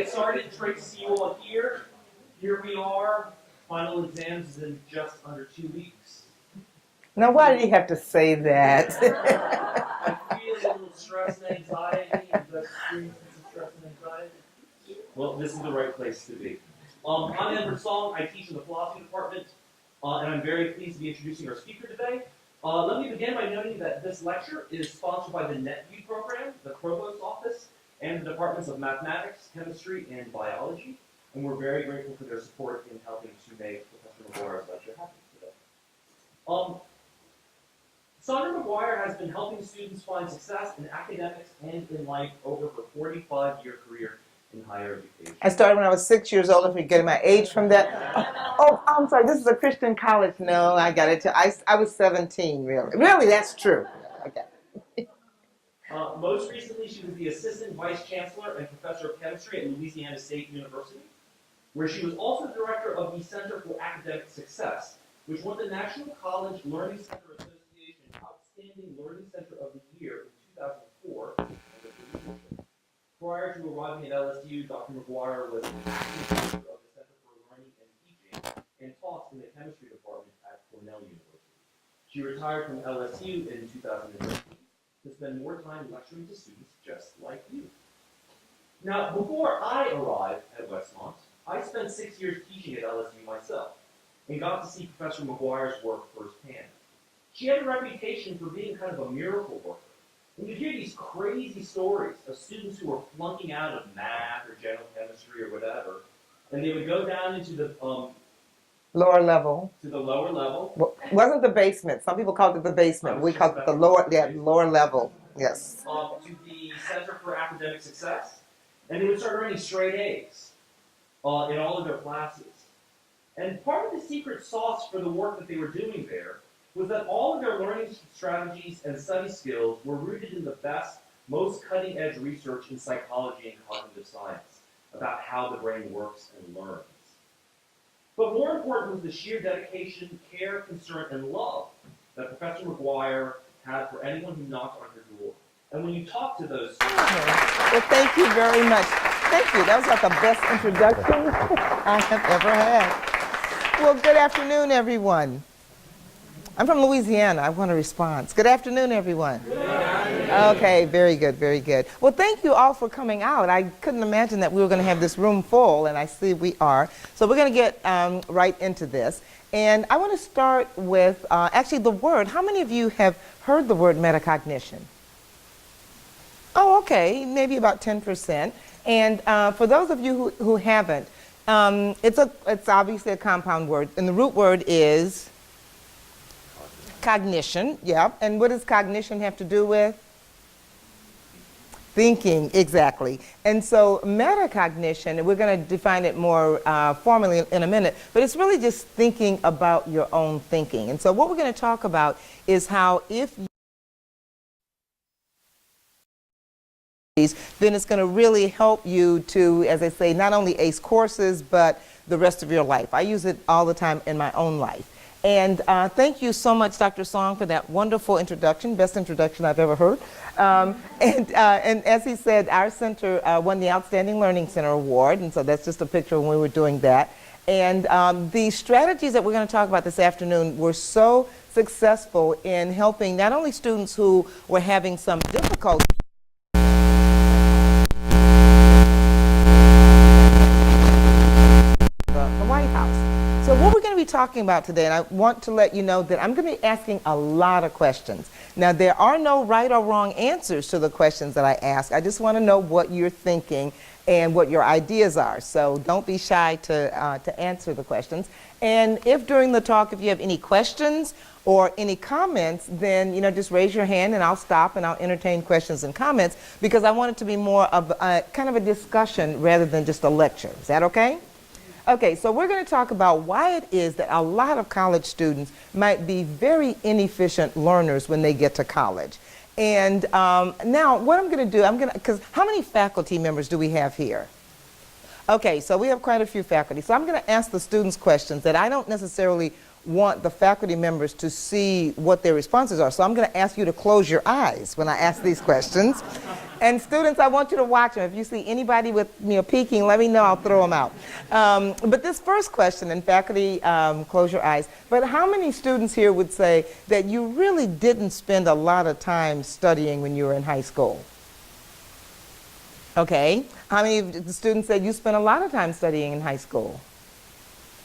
get started. It's great to see you all here. Here we are. Final exams is in just under 2 weeks. Now, why did you have to say that? I feel a little stress and anxiety. But experiencing some stress and anxiety. Well, this is the right place to be. I'm Edward Song. I teach in the philosophy department, and I'm very pleased to be introducing our speaker today. Let me begin by noting that this lecture is sponsored by the NetView program, the Provost's office, and the departments of mathematics, chemistry, and biology. And we're very grateful for their support in helping to make Professor McGuire's lecture happen today. Saundra McGuire has been helping students find success in academics and in life over her 45-year career in higher education. I started when I was 6 years old, if you're getting my age from that. Oh, I'm sorry, this is a Christian college. No, I got it. I was 17, really. Really, that's true. Okay. Most recently, she was the Assistant Vice Chancellor and Professor of Chemistry at Louisiana State University, where she was also Director of the Center for Academic Success, which won the National College Learning Center Association Outstanding Learning Center of the Year in 2004. Prior to arriving at LSU, Dr. McGuire was the acting director of the Center for Learning and Teaching and taught in the chemistry department at Cornell University. She retired from LSU in 2013 to spend more time lecturing to students just like you. Now, before I arrived at Westmont, I spent 6 years teaching at LSU myself and got to see Professor McGuire's work firsthand. She had a reputation for being kind of a miracle worker. And you'd hear these crazy stories of students who were flunking out of math or general chemistry or whatever, and they would go down into the lower level. To the lower level. Well, wasn't the basement. Some people called it the basement. We called it the lower level. Yes. To the Center for Academic Success, and they would start earning straight A's in all of their classes. And part of the secret sauce for the work that they were doing there was that all of their learning strategies and study skills were rooted in the best, most cutting-edge research in psychology and cognitive science about how the brain works and learns. But more important was the sheer dedication, care, concern, and love that Professor McGuire had for anyone who knocked on her door. And when you talk to those students... Well, thank you very much. Thank you. That was like the best introduction I have ever had. Well, good afternoon, everyone. I'm from Louisiana. I want a response. Good afternoon, everyone. Good afternoon. Okay, very good, very good. Well, thank you all for coming out. I couldn't imagine that we were going to have this room full, and I see we are. So we're going to get right into this. And I want to start with actually the word. How many of you have heard the word metacognition? Oh, okay, maybe about 10%. And for those of you who haven't, it's obviously a compound word, and the root word is cognition. Yeah. And what does cognition have to do with? Thinking, exactly. And so metacognition, and we're going to define it more formally in a minute, but it's really just thinking about your own thinking. And so what we're going to talk about is how if you then it's going to really help you to, as I say, not only ace courses, but the rest of your life. I use it all the time in my own life. And thank you so much, Dr. Song, for that wonderful introduction, best introduction I've ever heard. And as he said, our center won the Outstanding Learning Center Award, and so that's just a picture when we were doing that. And the strategies that we're going to talk about this afternoon were so successful in helping not only students who were having some difficulty, the White House. So what we're going to be talking about today, and I want to let you know that I'm going to be asking a lot of questions. Now, there are no right or wrong answers to the questions that I ask. I just want to know what you're thinking and what your ideas are. So don't be shy to answer the questions. And if during the talk, if you have any questions or any comments, then just raise your hand and I'll stop and I'll entertain questions and comments, because I want it to be more of a kind of a discussion rather than just a lecture. Is that okay? Okay, so we're going to talk about why it is that a lot of college students might be very inefficient learners when they get to college. And now what I'm going to do, because how many faculty members do we have here? Okay, so we have quite a few faculty. So I'm going to ask the students questions that I don't necessarily want the faculty members to see what their responses are. So I'm going to ask you to close your eyes when I ask these questions. And students, I want you to watch them. If you see anybody with peeking, let me know, I'll throw them out. But this first question, and faculty, close your eyes, but how many students here would say that you really didn't spend a lot of time studying when you were in high school? Okay. How many of the students said you spent a lot of time studying in high school?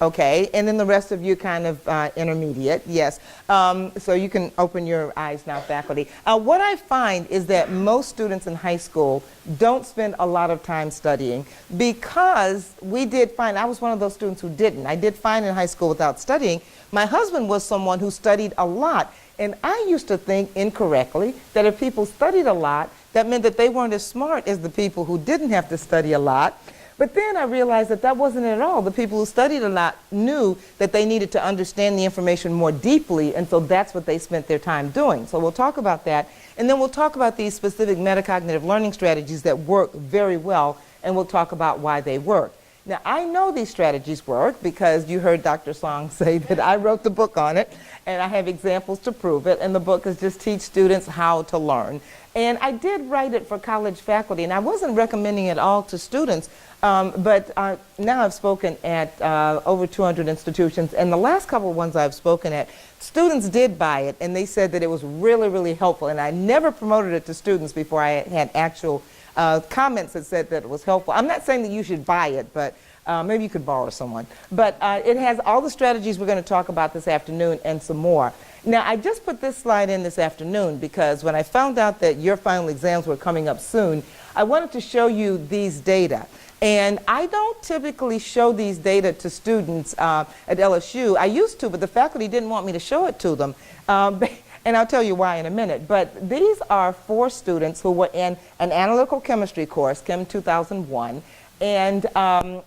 Okay, and then the rest of you kind of intermediate, yes. So you can open your eyes now, faculty. What I find is that most students in high school don't spend a lot of time studying because we did find, I was one of those students who didn't. I did fine in high school without studying. My husband was someone who studied a lot, and I used to think incorrectly that if people studied a lot, that meant that they weren't as smart as the people who didn't have to study a lot. But then I realized that that wasn't at all. The people who studied a lot knew that they needed to understand the information more deeply, and so that's what they spent their time doing. So we'll talk about that, and then we'll talk about these specific metacognitive learning strategies that work very well, and we'll talk about why they work. Now, I know these strategies work because you heard Dr. Song say that I wrote the book on it, and I have examples to prove it, and the book is just teach students how to learn. And I did write it for college faculty, and I wasn't recommending it all to students, but now I've spoken at over 200 institutions, and the last couple of ones I've spoken at, students did buy it, and they said that it was really, really helpful, and I never promoted it to students before I had actual comments that said that it was helpful. I'm not saying that you should buy it, but maybe you could borrow someone. But it has all the strategies we're going to talk about this afternoon and some more. Now, I just put this slide in this afternoon because when I found out that your final exams were coming up soon, I wanted to show you these data. And I don't typically show these data to students at LSU. I used to, but the faculty didn't want me to show it to them. And I'll tell you why in a minute. But these are 4 students who were in an analytical chemistry course, Chem 2001. And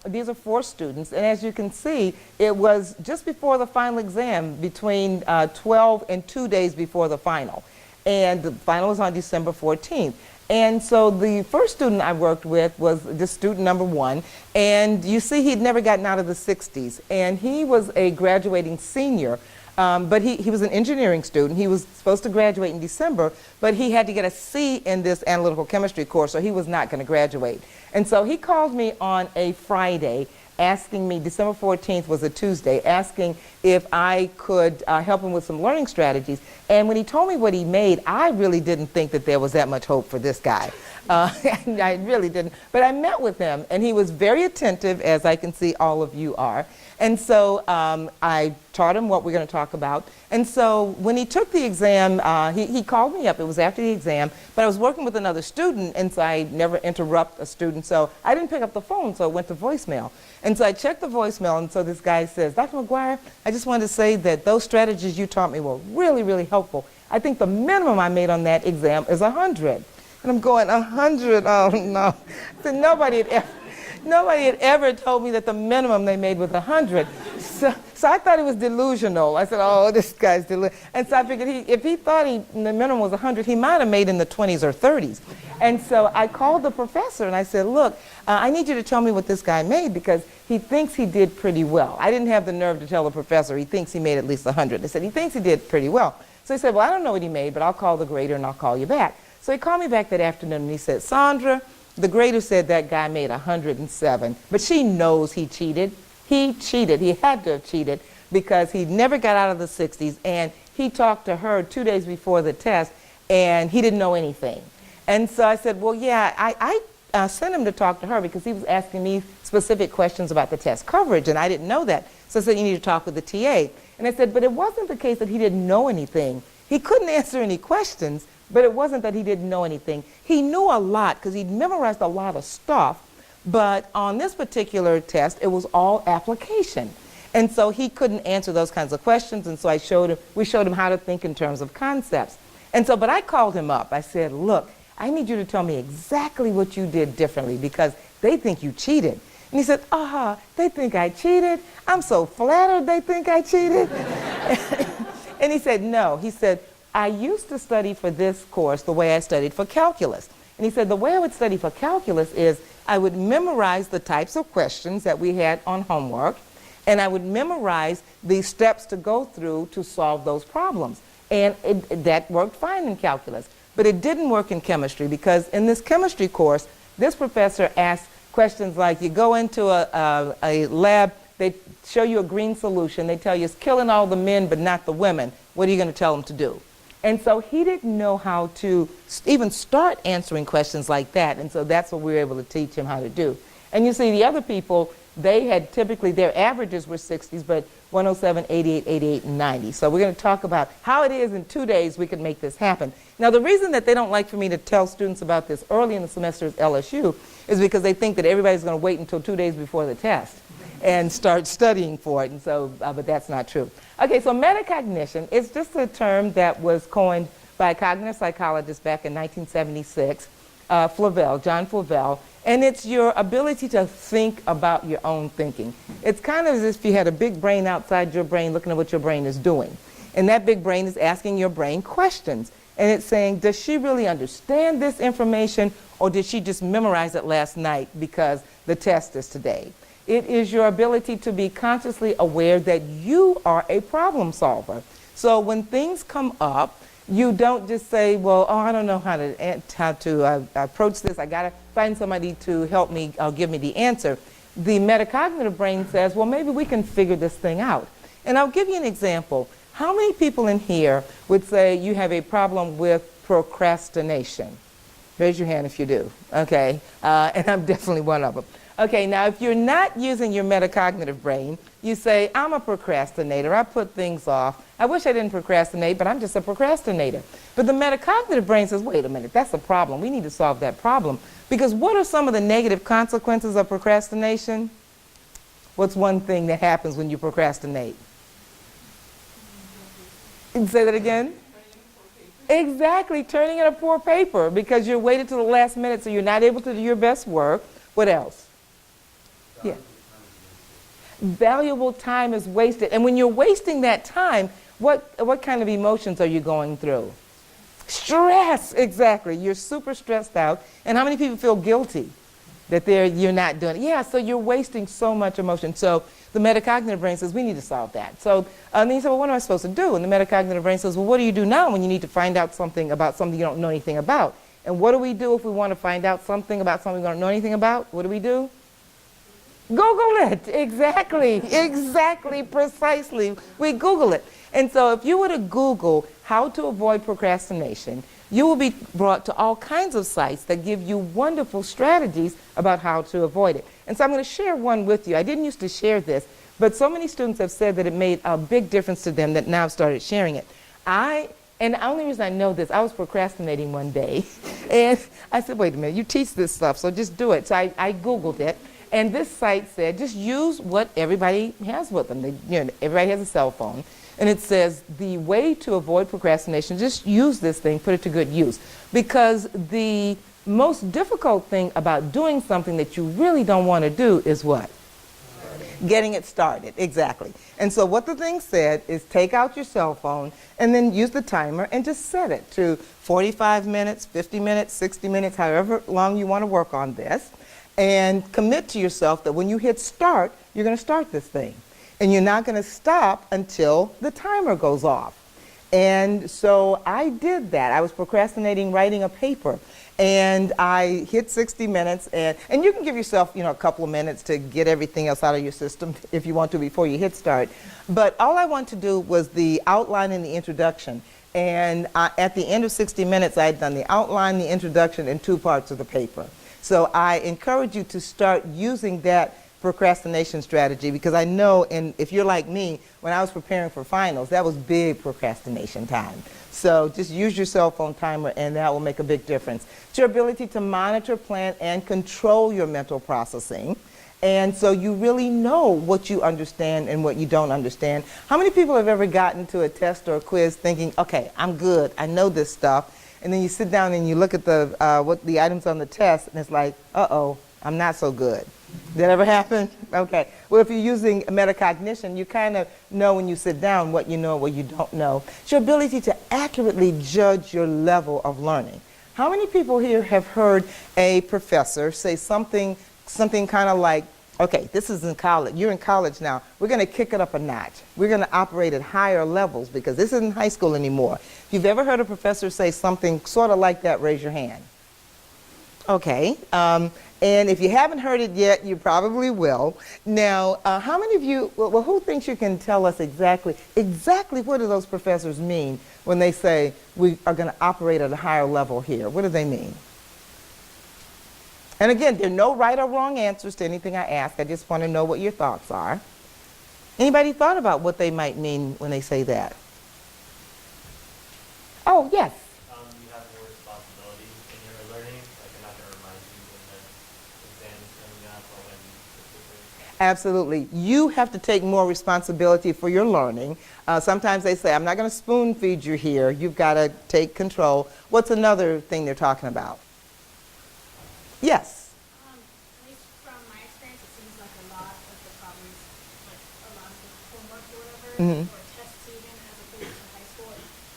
these are 4 students. And as you can see, it was just before the final exam, between 12 and 2 days before the final. And the final was on December 14th. And so the first student I worked with was just student number 1. And you see he'd never gotten out of the 60s. And he was a graduating senior. But he was an engineering student. He was supposed to graduate in December, but he had to get a C in this analytical chemistry course, so he was not going to graduate. And so he called me on a Friday asking me, December 14th was a Tuesday, asking if I could help him with some learning strategies. And when he told me what he made, I really didn't think that there was that much hope for this guy. I really didn't. But I met with him, and he was very attentive, as I can see all of you are. And so I taught him what we're going to talk about. And so when he took the exam, he called me up. It was after the exam, but I was working with another student, and so I never interrupt a student. So I didn't pick up the phone, so it went to voicemail. And so I checked the voicemail, and so this guy says, Dr. McGuire, I just wanted to say that those strategies you taught me were really, really helpful. I think the minimum I made on that exam is 100. And I'm going, 100? Oh, no. So nobody had ever told me that the minimum they made was 100. So I thought it was delusional. I said, oh, this guy's delusional. And so I figured if he thought the minimum was 100, he might have made in the 20s or 30s. And so I called the professor and I said, look, I need you to tell me what this guy made because he thinks he did pretty well. I didn't have the nerve to tell the professor he thinks he made at least 100. I said, he thinks he did pretty well. So he said, well, I don't know what he made, but I'll call the grader and I'll call you back. So he called me back that afternoon and he said, Saundra, the grader said that guy made 107, but she knows he cheated. He cheated. He had to have cheated because he never got out of the 60s, and he talked to her 2 days before the test, and he didn't know anything. And so I said, well, yeah, I sent him to talk to her because he was asking me specific questions about the test coverage, and I didn't know that. So I said, you need to talk with the TA. And I said, but it wasn't the case that he didn't know anything. He couldn't answer any questions, but it wasn't that he didn't know anything. He knew a lot because he'd memorized a lot of stuff, but on this particular test, it was all application. And so he couldn't answer those kinds of questions, and so we showed him how to think in terms of concepts. And so, but I called him up. I said, look, I need you to tell me exactly what you did differently because they think you cheated. And he said, they think I cheated? I'm so flattered they think I cheated. And he said, no. He said, I used to study for this course the way I studied for calculus. And he said the way I would study for calculus is I would memorize the types of questions that we had on homework, And I would memorize the steps to go through to solve those problems. And that worked fine in calculus. But it didn't work in chemistry, because in this chemistry course, this professor asked questions like, you go into a lab, they show you a green solution, they tell you it's killing all the men but not the women. What are you going to tell them to do? And so he didn't know how to even start answering questions like that. And so that's what we were able to teach him how to do. And you see, the other people, they had typically, their averages were 60s, but 107, 88, 88, and 90. So we're going to talk about how it is in 2 days we can make this happen. Now, the reason that they don't like for me to tell students about this early in the semester at LSU is because they think that everybody's going to wait until 2 days before the test and start studying for it. And so, but that's not true. Okay, so metacognition is just a term that was coined by a cognitive psychologist back in 1976, John Flavel. And it's your ability to think about your own thinking. It's kind of as if you had a big brain outside your brain looking at what your brain is doing. And that big brain is asking your brain questions. And it's saying, does she really understand this information, or did she just memorize it last night because the test is today? It is your ability to be consciously aware that you are a problem solver. So when things come up, you don't just say, well, oh, I don't know how to approach this. I got to find somebody to help me or give me the answer. The metacognitive brain says, well, maybe we can figure this thing out. And I'll give you an example. How many people in here would say you have a problem with procrastination? Raise your hand if you do. Okay, and I'm definitely one of them. Okay, now if you're not using your metacognitive brain, you say, I'm a procrastinator, I put things off. I wish I didn't procrastinate, but I'm just a procrastinator. But the metacognitive brain says, wait a minute, that's a problem. We need to solve that problem. Because what are some of the negative consequences of procrastination? What's one thing that happens when you procrastinate? Say that again? Exactly, turning in a poor paper because you're waited till the last minute, so you're not able to do your best work. What else? Yeah. Valuable time is wasted. And when you're wasting that time, what kind of emotions are you going through? Stress, exactly. You're super stressed out. And how many people feel guilty that you're not doing it? Yeah, so you're wasting so much emotion. So the metacognitive brain says, we need to solve that. So then you say, well, what am I supposed to do? And the metacognitive brain says, well, what do you do now when you need to find out something about something you don't know anything about? And what do we do if we want to find out something about something we don't know anything about? What do? Google it. Exactly. Exactly. Precisely. We Google it. And so if you were to Google how to avoid procrastination, you will be brought to all kinds of sites that give you wonderful strategies about how to avoid it. And so I'm going to share one with you. I didn't used to share this, but so many students have said that it made a big difference to them that now I've started sharing it. And the only reason I know this, I was procrastinating one day, and I said, wait a minute, you teach this stuff, so just do it. So I Googled it, and this site said, just use what everybody has with them. Everybody has a cell phone, and it says, the way to avoid procrastination, just use this thing, put it to good use. Because the most difficult thing about doing something that you really don't want to do is what? Getting it started, exactly. And so what the thing said is take out your cell phone and then use the timer and just set it to 45 minutes, 50 minutes, 60 minutes, however long you want to work on this. And commit to yourself that when you hit start, you're going to start this thing. And you're not going to stop until the timer goes off. And so I did that. I was procrastinating writing a paper. And I hit 60 minutes, and you can give yourself, a couple of minutes to get everything else out of your system if you want to before you hit start. But all I want to do was the outline and the introduction. And at the end of 60 minutes, I had done the outline, the introduction, and 2 parts of the paper. So I encourage you to start using that procrastination strategy, because I know, and if you're like me, when I was preparing for finals, that was big procrastination time. So just use your cell phone timer, and that will make a big difference. It's your ability to monitor, plan, and control your mental processing. And so you really know what you understand and what you don't understand. How many people have ever gotten to a test or a quiz thinking, okay, I'm good, I know this stuff, and then you sit down and you look at the items on the test, and it's like, uh-oh, I'm not so good. Did that ever happen? Okay. Well, if you're using metacognition, you kind of know when you sit down what you know and what you don't know. It's your ability to accurately judge your level of learning. How many people here have heard a professor say something kind of like, Okay, this is in college. You're in college now. We're going to kick it up a notch. We're going to operate at higher levels because this isn't high school anymore. If you've ever heard a professor say something sort of like that, raise your hand. Okay, and if you haven't heard it yet, you probably will. Now, how many of you, well, who thinks you can tell us exactly what do those professors mean when they say we are going to operate at a higher level here? What do they mean? And again, there are no right or wrong answers to anything I ask. I just want to know what your thoughts are. Anybody thought about what they might mean when they say that? Oh, yes. You have more responsibility in your learning. Like, I'm not going to remind you when the exam is coming up or when. Absolutely. You have to take more responsibility for your learning. Sometimes they say, I'm not going to spoon feed you here. You've got to take control. What's another thing they're talking about? Yes. At least from my experience, it seems like a lot of the problems, like a lot of the homework or whatever, or tests even, as opposed to high school,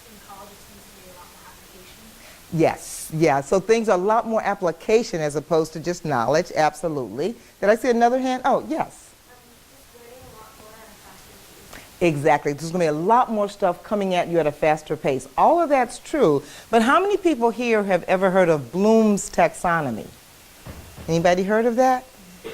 in college it seems to be a lot more application. Yes. Yeah. So things are a lot more application as opposed to just knowledge. Absolutely. Did I see another hand? Oh, yes. Just learning a lot more at a faster pace. Exactly. There's going to be a lot more stuff coming at you at a faster pace. All of that's true. But how many people here have ever heard of Bloom's taxonomy? Anybody heard of that?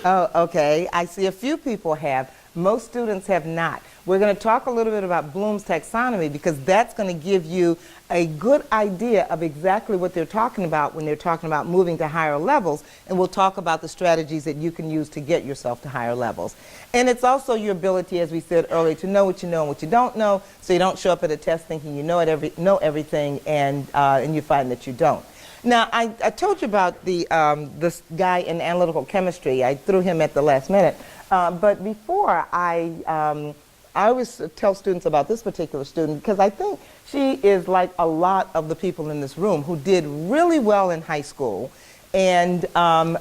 Oh, okay. I see a few people have. Most students have not. We're going to talk a little bit about Bloom's taxonomy because that's going to give you a good idea of exactly what they're talking about when they're talking about moving to higher levels, and we'll talk about the strategies that you can use to get yourself to higher levels. And it's also your ability, as we said earlier, to know what you know and what you don't know, so you don't show up at a test thinking you know everything and you find that you don't. Now, I told you about this guy in analytical chemistry. I threw him at the last minute. But before, I always tell students about this particular student because I think she is like a lot of the people in this room who did really well in high school and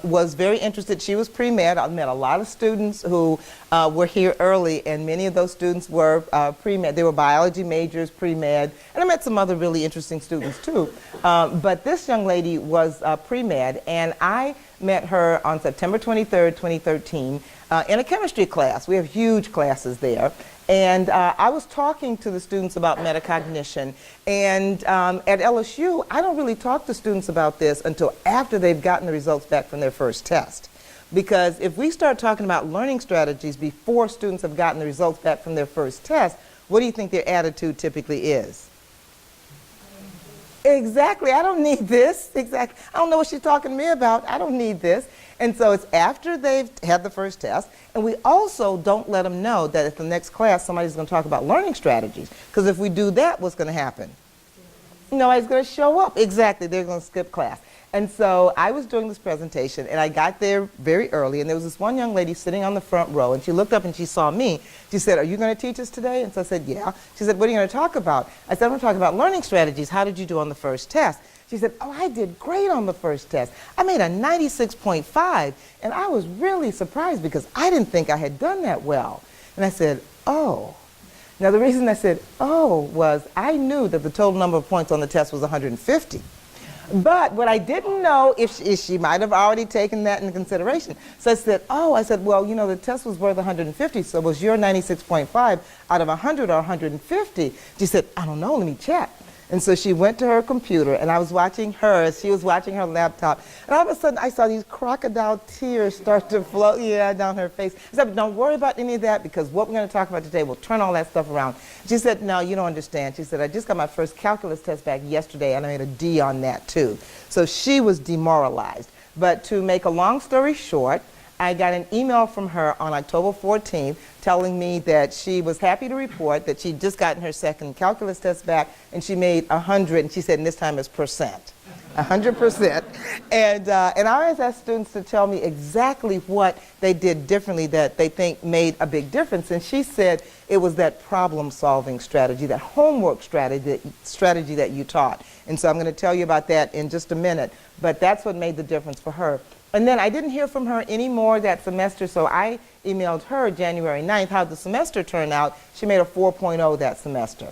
was very interested. She was pre-med. I met a lot of students who were here early, and many of those students were pre-med. They were biology majors, pre-med, and I met some other really interesting students too. But this young lady was pre-med, and I met her on September 23rd, 2013, in a chemistry class. We have huge classes there. And I was talking to the students about metacognition. And at LSU, I don't really talk to students about this until after they've gotten the results back from their first test. Because if we start talking about learning strategies before students have gotten the results back from their first test, what do you think their attitude typically is? Exactly. I don't need this. Exactly. I don't know what she's talking to me about. I don't need this. And so it's after they've had the first test, and we also don't let them know that at the next class somebody's going to talk about learning strategies. Because if we do that, what's going to happen? Nobody's going to show up. Exactly. They're going to skip class. And so I was doing this presentation, and I got there very early, and there was this one young lady sitting on the front row, and she looked up and she saw me. She said, "Are you going to teach us today?" And so I said, "Yeah." She said, "What are you going to talk about?" I said, "I'm going to talk about learning strategies. How did you do on the first test?" She said, "Oh, I did great on the first test. I made a 96.5, and I was really surprised because I didn't think I had done that well." And I said, "Oh." Now, the reason I said, "Oh," was I knew that the total number of points on the test was 150. But what I didn't know if she might have already taken that into consideration. So I said, "Oh," I said, "Well, you know, the test was worth 150, so was your 96.5 out of 100 or 150? She said, "I don't know, let me check." And so she went to her computer, and I was watching her as she was watching her laptop. And all of a sudden, I saw these crocodile tears start to flow down her face. I said, "Don't worry about any of that, because what we're going to talk about today will turn all that stuff around." She said, "No, you don't understand." She said, "I just got my first calculus test back yesterday, and I made a D on that, too." So she was demoralized. But to make a long story short, I got an email from her on October 14th telling me that she was happy to report that she'd just gotten her second calculus test back, and she made 100, and she said, and this time it's percent, 100%. And I always ask students to tell me exactly what they did differently that they think made a big difference, and she said it was that problem-solving strategy, that homework strategy that you taught. And so I'm going to tell you about that in just a minute, but that's what made the difference for her. And then I didn't hear from her anymore that semester, so I emailed her January 9th how the semester turned out. She made a 4.0 that semester.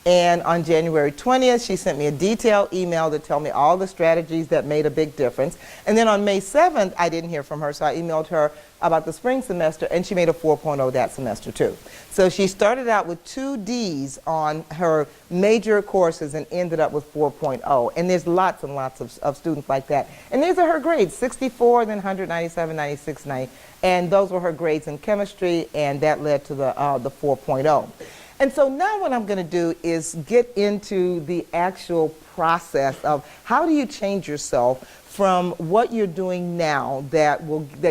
And on January 20th, she sent me a detailed email to tell me all the strategies that made a big difference. And then on May 7th, I didn't hear from her, so I emailed her about the spring semester, and she made a 4.0 that semester too. So she started out with 2 Ds on her major courses and ended up with 4.0. And there's lots and lots of students like that. And these are her grades, 64, then 197, 96, 90. And those were her grades in chemistry, and that led to the 4.0. And so now what I'm going to do is get into the actual process of how do you change yourself from what you're doing now that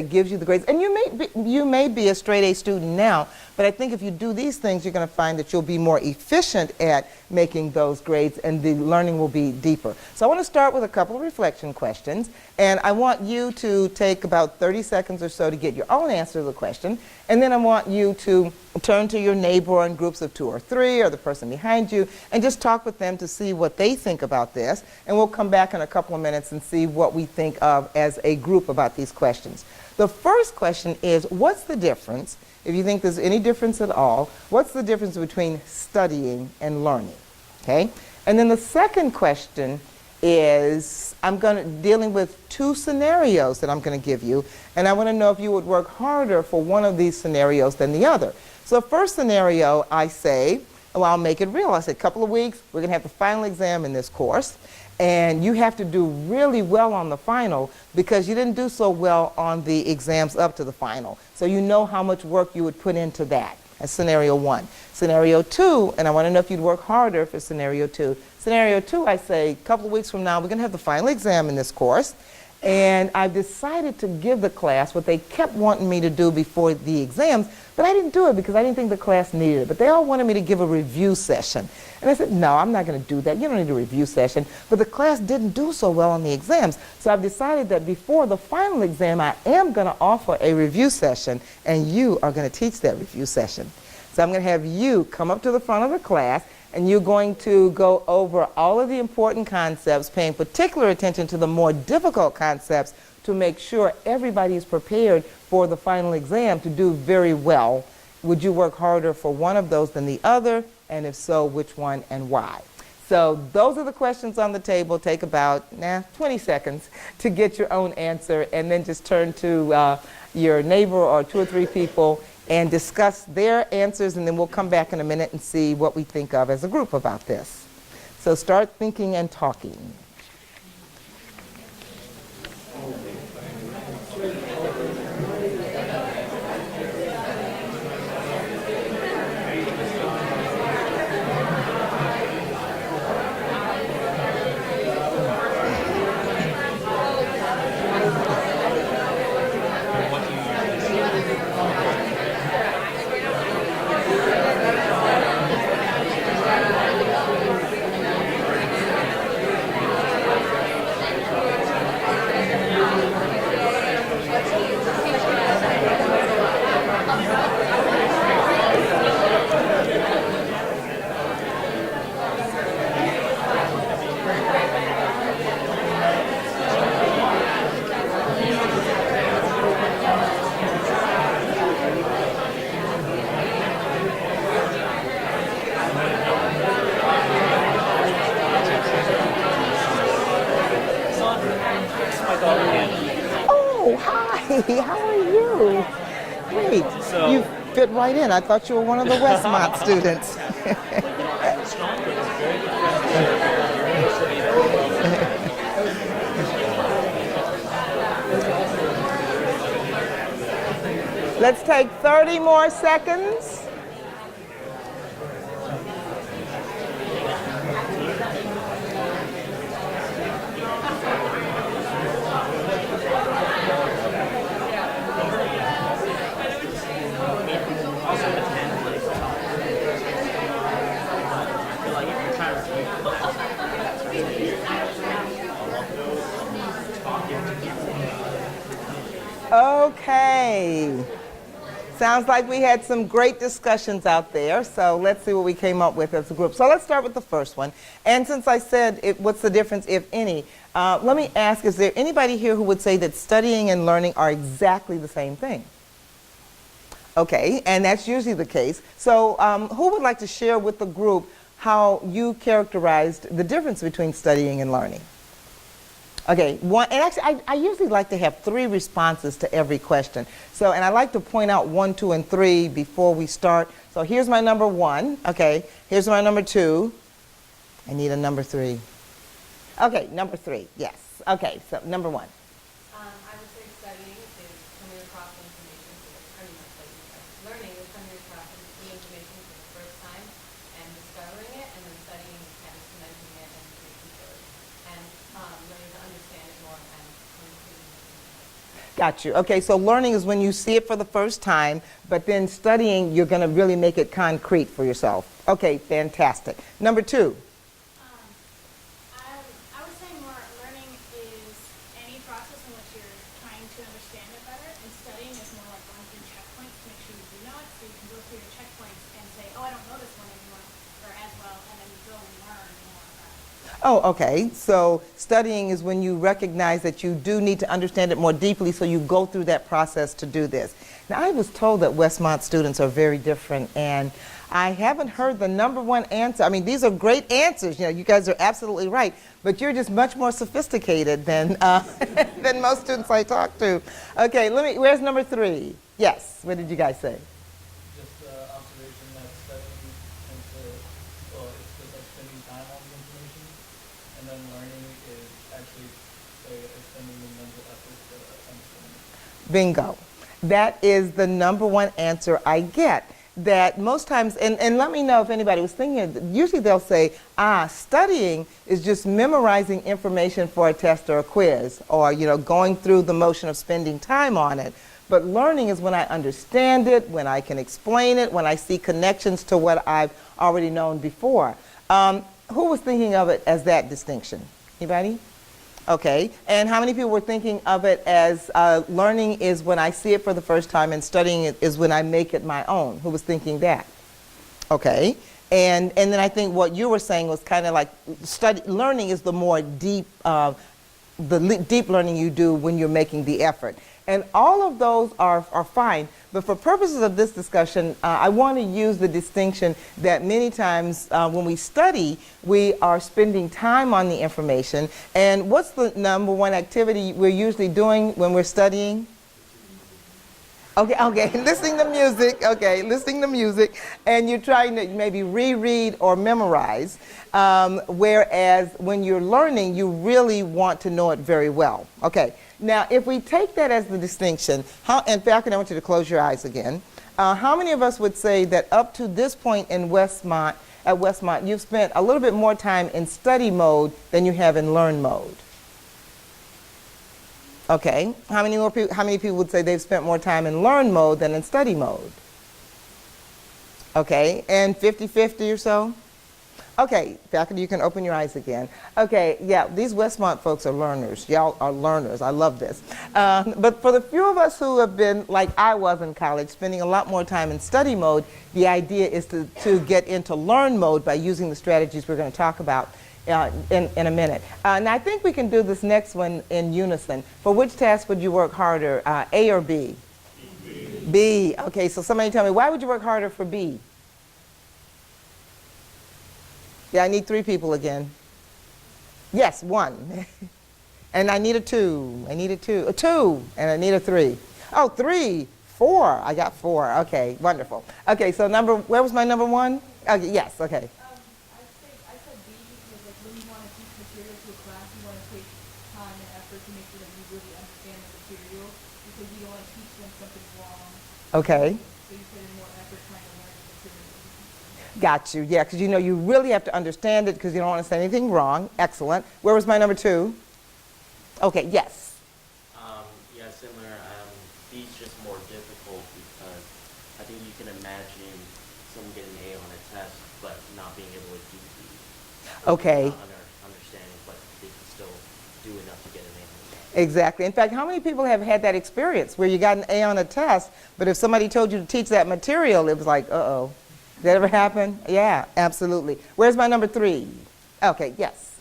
gives you the grades. And you may be a straight A student now, but I think if you do these things, you're going to find that you'll be more efficient at making those grades, and the learning will be deeper. So I want to start with a couple of reflection questions, and I want you to take about 30 seconds or so to get your own answer to the question, and then I want you to turn to your neighbor in groups of 2 or 3, or the person behind you, and just talk with them to see what they think about this, and we'll come back in a couple of minutes and see what we think of as a group about these questions. The first question is, what's the difference, if you think there's any difference at all, what's the difference between studying and learning? Okay? And then the second question is, dealing with 2 scenarios that I'm going to give you, and I want to know if you would work harder for one of these scenarios than the other. So first scenario, I say, well, I'll make it real. I say, a couple of weeks, we're going to have the final exam in this course, and you have to do really well on the final because you didn't do so well on the exams up to the final. So you know how much work you would put into that. That's scenario 1. Scenario 2, and I want to know if you'd work harder for scenario 2. Scenario 2, I say, a couple of weeks from now, we're going to have the final exam in this course, and I've decided to give the class what they kept wanting me to do before the exams, but I didn't do it because I didn't think the class needed it. But they all wanted me to give a review session. And I said, no, I'm not going to do that. You don't need a review session. But the class didn't do so well on the exams. So I've decided that before the final exam, I am going to offer a review session, and you are going to teach that review session. So I'm going to have you come up to the front of the class, and you're going to go over all of the important concepts, paying particular attention to the more difficult concepts to make sure everybody is prepared for the final exam to do very well. Would you work harder for one of those than the other? And if so, which one and why? So those are the questions on the table. Take about 20 seconds to get your own answer, and then just turn to your neighbor or 2 or 3 people and discuss their answers, and then we'll come back in a minute and see what we think of as a group about this. So start thinking and talking. Oh, hi, how are you? Great. So- You fit right in. I thought you were one of the Westmont students. Let's take 30 more seconds. Okay. Sounds like we had some great discussions out there, so let's see what we came up with as a group. So let's start with the first one. And since I said what's the difference, if any, let me ask, is there anybody here who would say that studying and learning are exactly the same thing? Okay, and that's usually the case. So who would like to share with the group how you characterized the difference between studying and learning. Okay, one, and actually I usually like to have 3 responses to every question. So, and I like to point out 1, 2, and 3 before we start. So here's my number 1, okay, here's my number 2. I need a number 3. Okay, number 3, yes. Okay, so number 1. I would say studying is coming across information learning is coming across the information for the first time and discovering it, and then studying is kind of cementing it and making sure, and learning to understand it more and concretely making it. Got you. Okay, so learning is when you see it for the first time, but then studying, you're going to really make it concrete for yourself. Okay, fantastic. Number 2. I would say more learning is any process in which you're trying to understand it better, and studying is more like going through checkpoints to make sure you do know it, so you can go through your checkpoints and say, oh, I don't know this one anymore, or as well, and then you go and learn more of that. Oh, okay. So studying is when you recognize that you do need to understand it more deeply, so you go through that process to do this. Now, I was told that Westmont students are very different, and I haven't heard the number 1 answer. I mean, these are great answers. You know, you guys are absolutely right, but you're just much more sophisticated than than most students I talk to. Okay, where's number 3? Yes, what did you guys say? Just observation that studying tends to, well, it's just like spending time on the information, and then learning is actually expending the mental effort to understand it. Bingo. That is the number 1 answer I get. That most times, and let me know if anybody was thinking, usually they'll say, studying is just memorizing information for a test or a quiz, or, you know, going through the motion of spending time on it. But learning is when I understand it, when I can explain it, when I see connections to what I've already known before. Who was thinking of it as that distinction? Anybody? Okay, and how many people were thinking of it as learning is when I see it for the first time and studying it is when I make it my own? Who was thinking that? Okay, and then I think what you were saying was kind of like learning is the more deep, deep learning you do when you're making the effort. And all of those are fine, but for purposes of this discussion, I want to use the distinction that many times when we study, we are spending time on the information. And what's the number 1 activity we're usually doing when we're studying? Okay, listening to music, listening to music, and you're trying to maybe reread or memorize, whereas when you're learning, you really want to know it very well. Okay, now if we take that as the distinction, and Falcon, I want you to close your eyes again. How many of us would say that up to this point in at Westmont, you've spent a little bit more time in study mode than you have in learn mode? Okay, how many people would say they've spent more time in learn mode than in study mode? Okay, and 50-50 or so? Okay, faculty, you can open your eyes again. Okay, yeah, these Westmont folks are learners. Y'all are learners. I love this. But for the few of us who have been, like I was in college, spending a lot more time in study mode, the idea is to get into learn mode by using the strategies we're going to talk about in a minute. And I think we can do this next one in unison. For which task would you work harder, A or B? B. Okay, so somebody tell me, why would you work harder for B? Yeah, I need 3 people again. Yes, 1. And I need a 2. I need a 2, and I need a 3. Oh, 3, 4. I got 4. Okay, wonderful. Okay, so where was my number 1? Okay, yes, okay. I said B because like when you want to teach material to a class, you want to take time and effort to make sure that you really understand the material because you don't want to teach them something wrong. Okay. So you put in more effort trying to learn the material. Got you, yeah, because you know you really have to understand it because you don't want to say anything wrong. Excellent. Where was my number 2? Okay, yes. Yeah, similar. B's just more difficult because I think you can imagine someone getting an A on a test but not being able to do B. Okay. Not understanding, but they can still do enough to get an A on a test. Exactly. In fact, how many people have had that experience where you got an A on a test, but if somebody told you to teach that material, it was like, uh-oh. Did that ever happen? Yeah, absolutely. Where's my number 3? Okay, yes.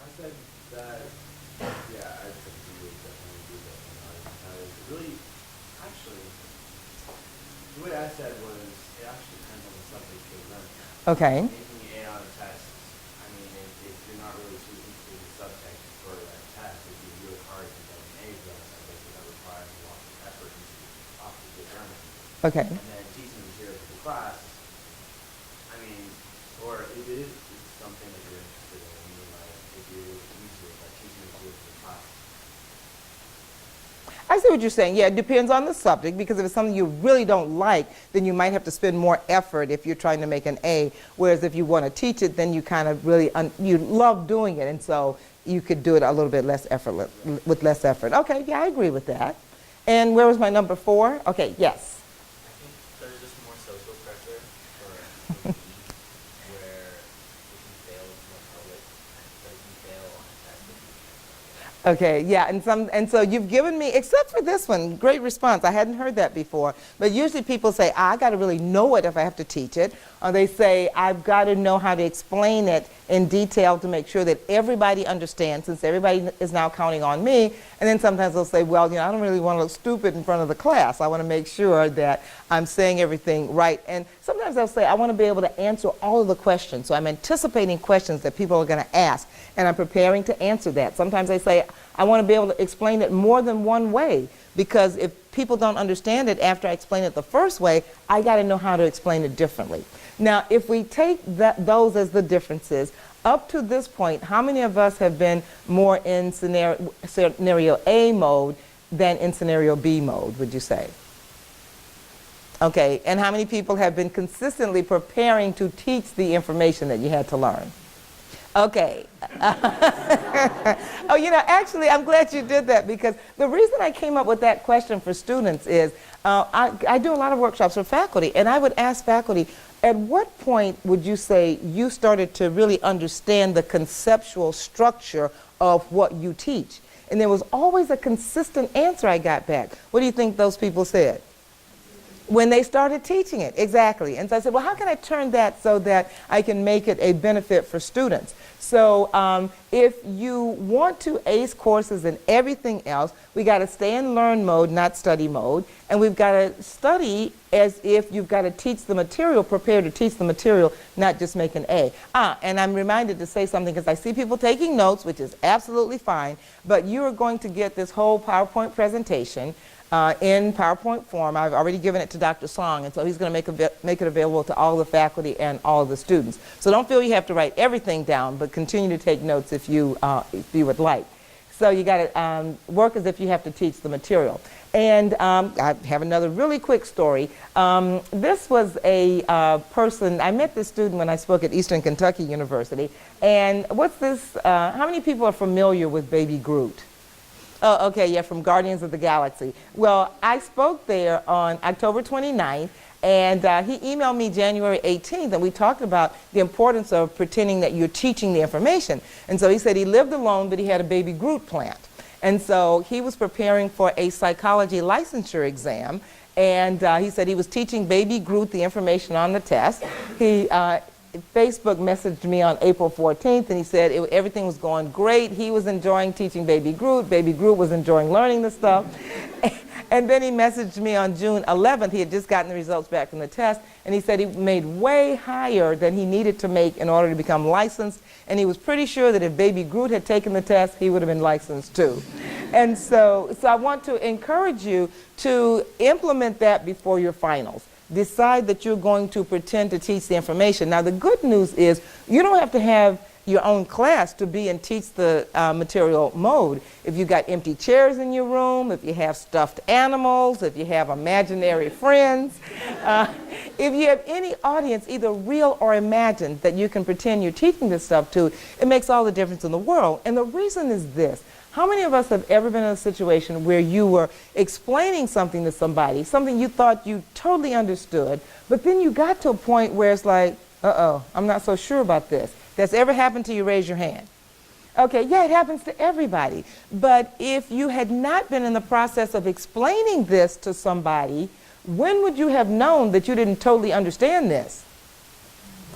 I said that, yeah, I think we would definitely do that. I really, actually, the way I I said was, it actually depends on the subject you're learning. Okay. Making an A on a test, I mean, if you're not really too into the subject for that test, it'd be really hard to get an A for that subject, because that requires a lot of effort off the determined. Okay. And then teaching material to the class, I mean, or if it is something that you're interested in, I mean, like, if you're into it, like teaching material to the class. I see what you're saying. Yeah, it depends on the subject, because if it's something you really don't like, then you might have to spend more effort if you're trying to make an A. Whereas if you want to teach it, then you kind of really, you love doing it, and so you could do it a little bit less effort, with less effort. Okay, yeah, I agree with that. And where was my number 4? Okay, yes. I think there's just more social pressure for where if you fail in the public, but if you fail on a test, Okay, yeah, and so you've given me, except for this one, great response. I hadn't heard that before. But usually people say, I got to really know it if I have to teach it. Or they say, I've got to know how to explain it in detail to make sure that everybody understands, since everybody is now counting on me. And then sometimes they'll say, well, I don't really want to look stupid in front of the class. I want to make sure that I'm saying everything right. And sometimes they'll say, I want to be able to answer all of the questions. So I'm anticipating questions that people are going to ask, and I'm preparing to answer that. Sometimes they say, I want to be able to explain it more than one way, because if people don't understand it after I explain it the first way, I got to know how to explain it differently. Now, if we take those as the differences, up to this point, how many of us have been more in scenario A mode than in scenario B mode, would you say? Okay, and how many people have been consistently preparing to teach the information that you had to learn? Okay. Oh, actually, I'm glad you did that, because the reason I came up with that question for students is I do a lot of workshops for faculty, and I would ask faculty, at what point would you say you started to really understand the conceptual structure of what you teach? And there was always a consistent answer I got back. What do you think those people said? When they started teaching it, exactly. And so I said, well, how can I turn that so that I can make it a benefit for students? So if you want to ace courses and everything else, we got to stay in learn mode, not study mode. And we've got to study as if you've got to teach the material, prepare to teach the material, not just make an A. And I'm reminded to say something, because I see people taking notes, which is absolutely fine, but you are going to get this whole PowerPoint presentation in PowerPoint form. I've already given it to Dr. Song, and so he's going to make it available to all the faculty and all of the students. So don't feel you have to write everything down, but continue to take notes if you would like. So you got to work as if you have to teach the material. And I have another really quick story. This was a person, I met this student when I spoke at Eastern Kentucky University. And what's this, how many people are familiar with Baby Groot? Oh, okay, yeah, from Guardians of the Galaxy. Well, I spoke there on October 29th, and he emailed me January 18th, and we talked about the importance of pretending that you're teaching the information. And so he said he lived alone, but he had a Baby Groot plant. And so he was preparing for a psychology licensure exam, and he said he was teaching Baby Groot the information on the test. He Facebook messaged me on April 14th, and he said everything was going great. He was enjoying teaching Baby Groot. Baby Groot was enjoying learning the stuff. And then he messaged me on June 11th. He had just gotten the results back from the test, and he said he made way higher than he needed to make in order to become licensed, and he was pretty sure that if Baby Groot had taken the test, he would have been licensed too. And so I want to encourage you to implement that before your finals. Decide that you're going to pretend to teach the information. Now, the good news is you don't have to have your own class to be and teach the material mode. If you've got empty chairs in your room, if you have stuffed animals, if you have imaginary friends, if you have any audience, either real or imagined, that you can pretend you're teaching this stuff to, it makes all the difference in the world. And the reason is this. How many of us have ever been in a situation where you were explaining something to somebody, something you thought you totally understood, but then you got to a point where it's like, uh-oh, I'm not so sure about this. That's ever happened to you? Raise your hand. Okay, yeah, it happens to everybody. But if you had not been in the process of explaining this to somebody, when would you have known that you didn't totally understand this?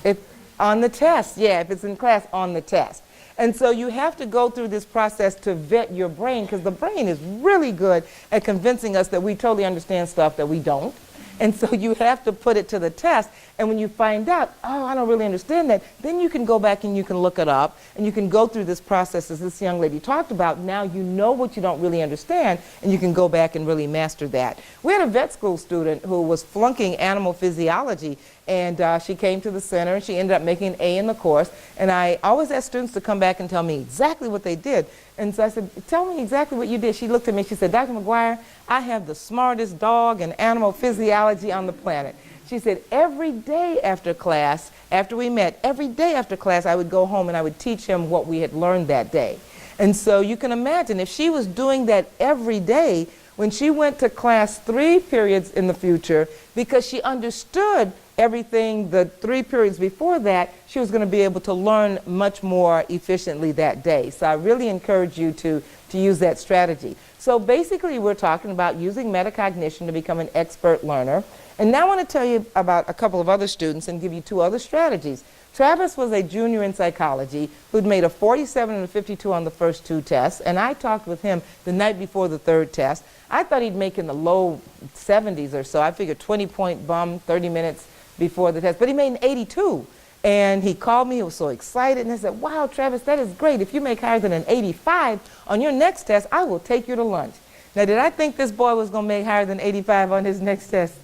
If on the test, yeah, if it's in class, on the test. And so you have to go through this process to vet your brain, because the brain is really good at convincing us that we totally understand stuff that we don't. And so you have to put it to the test. And when you find out, oh, I don't really understand that, then you can go back and you can look it up and you can go through this process as this young lady talked about. Now you know what you don't really understand and you can go back and really master that. We had a vet school student who was flunking animal physiology, and she came to the center and she ended up making an A in the course. And I always ask students to come back and tell me exactly what they did. And so I said, tell me exactly what you did. She looked at me, she said, Dr. McGuire, I have the smartest dog in animal physiology on the planet. She said, every day after class, after we met, every day after class, I would go home and I would teach him what we had learned that day. And so you can imagine if she was doing that every day, when she went to class 3 periods in the future, because she understood everything the 3 periods before that, she was going to be able to learn much more efficiently that day. So I really encourage you to use that strategy. So basically we're talking about using metacognition to become an expert learner. And now I want to tell you about a couple of other students and give you 2 other strategies. Travis was a junior in psychology who'd made a 47 and a 52 on the first 2 tests, and I talked with him the night before the 3rd test. I thought he'd make in the low 70s or so. I figured 20-point bum, 30 minutes before the test, but he made an 82. And he called me, he was so excited, and I said, wow, Travis, that is great. If you make higher than an 85 on your next test, I will take you to lunch. Now, did I think this boy was going to make higher than 85 on his next test?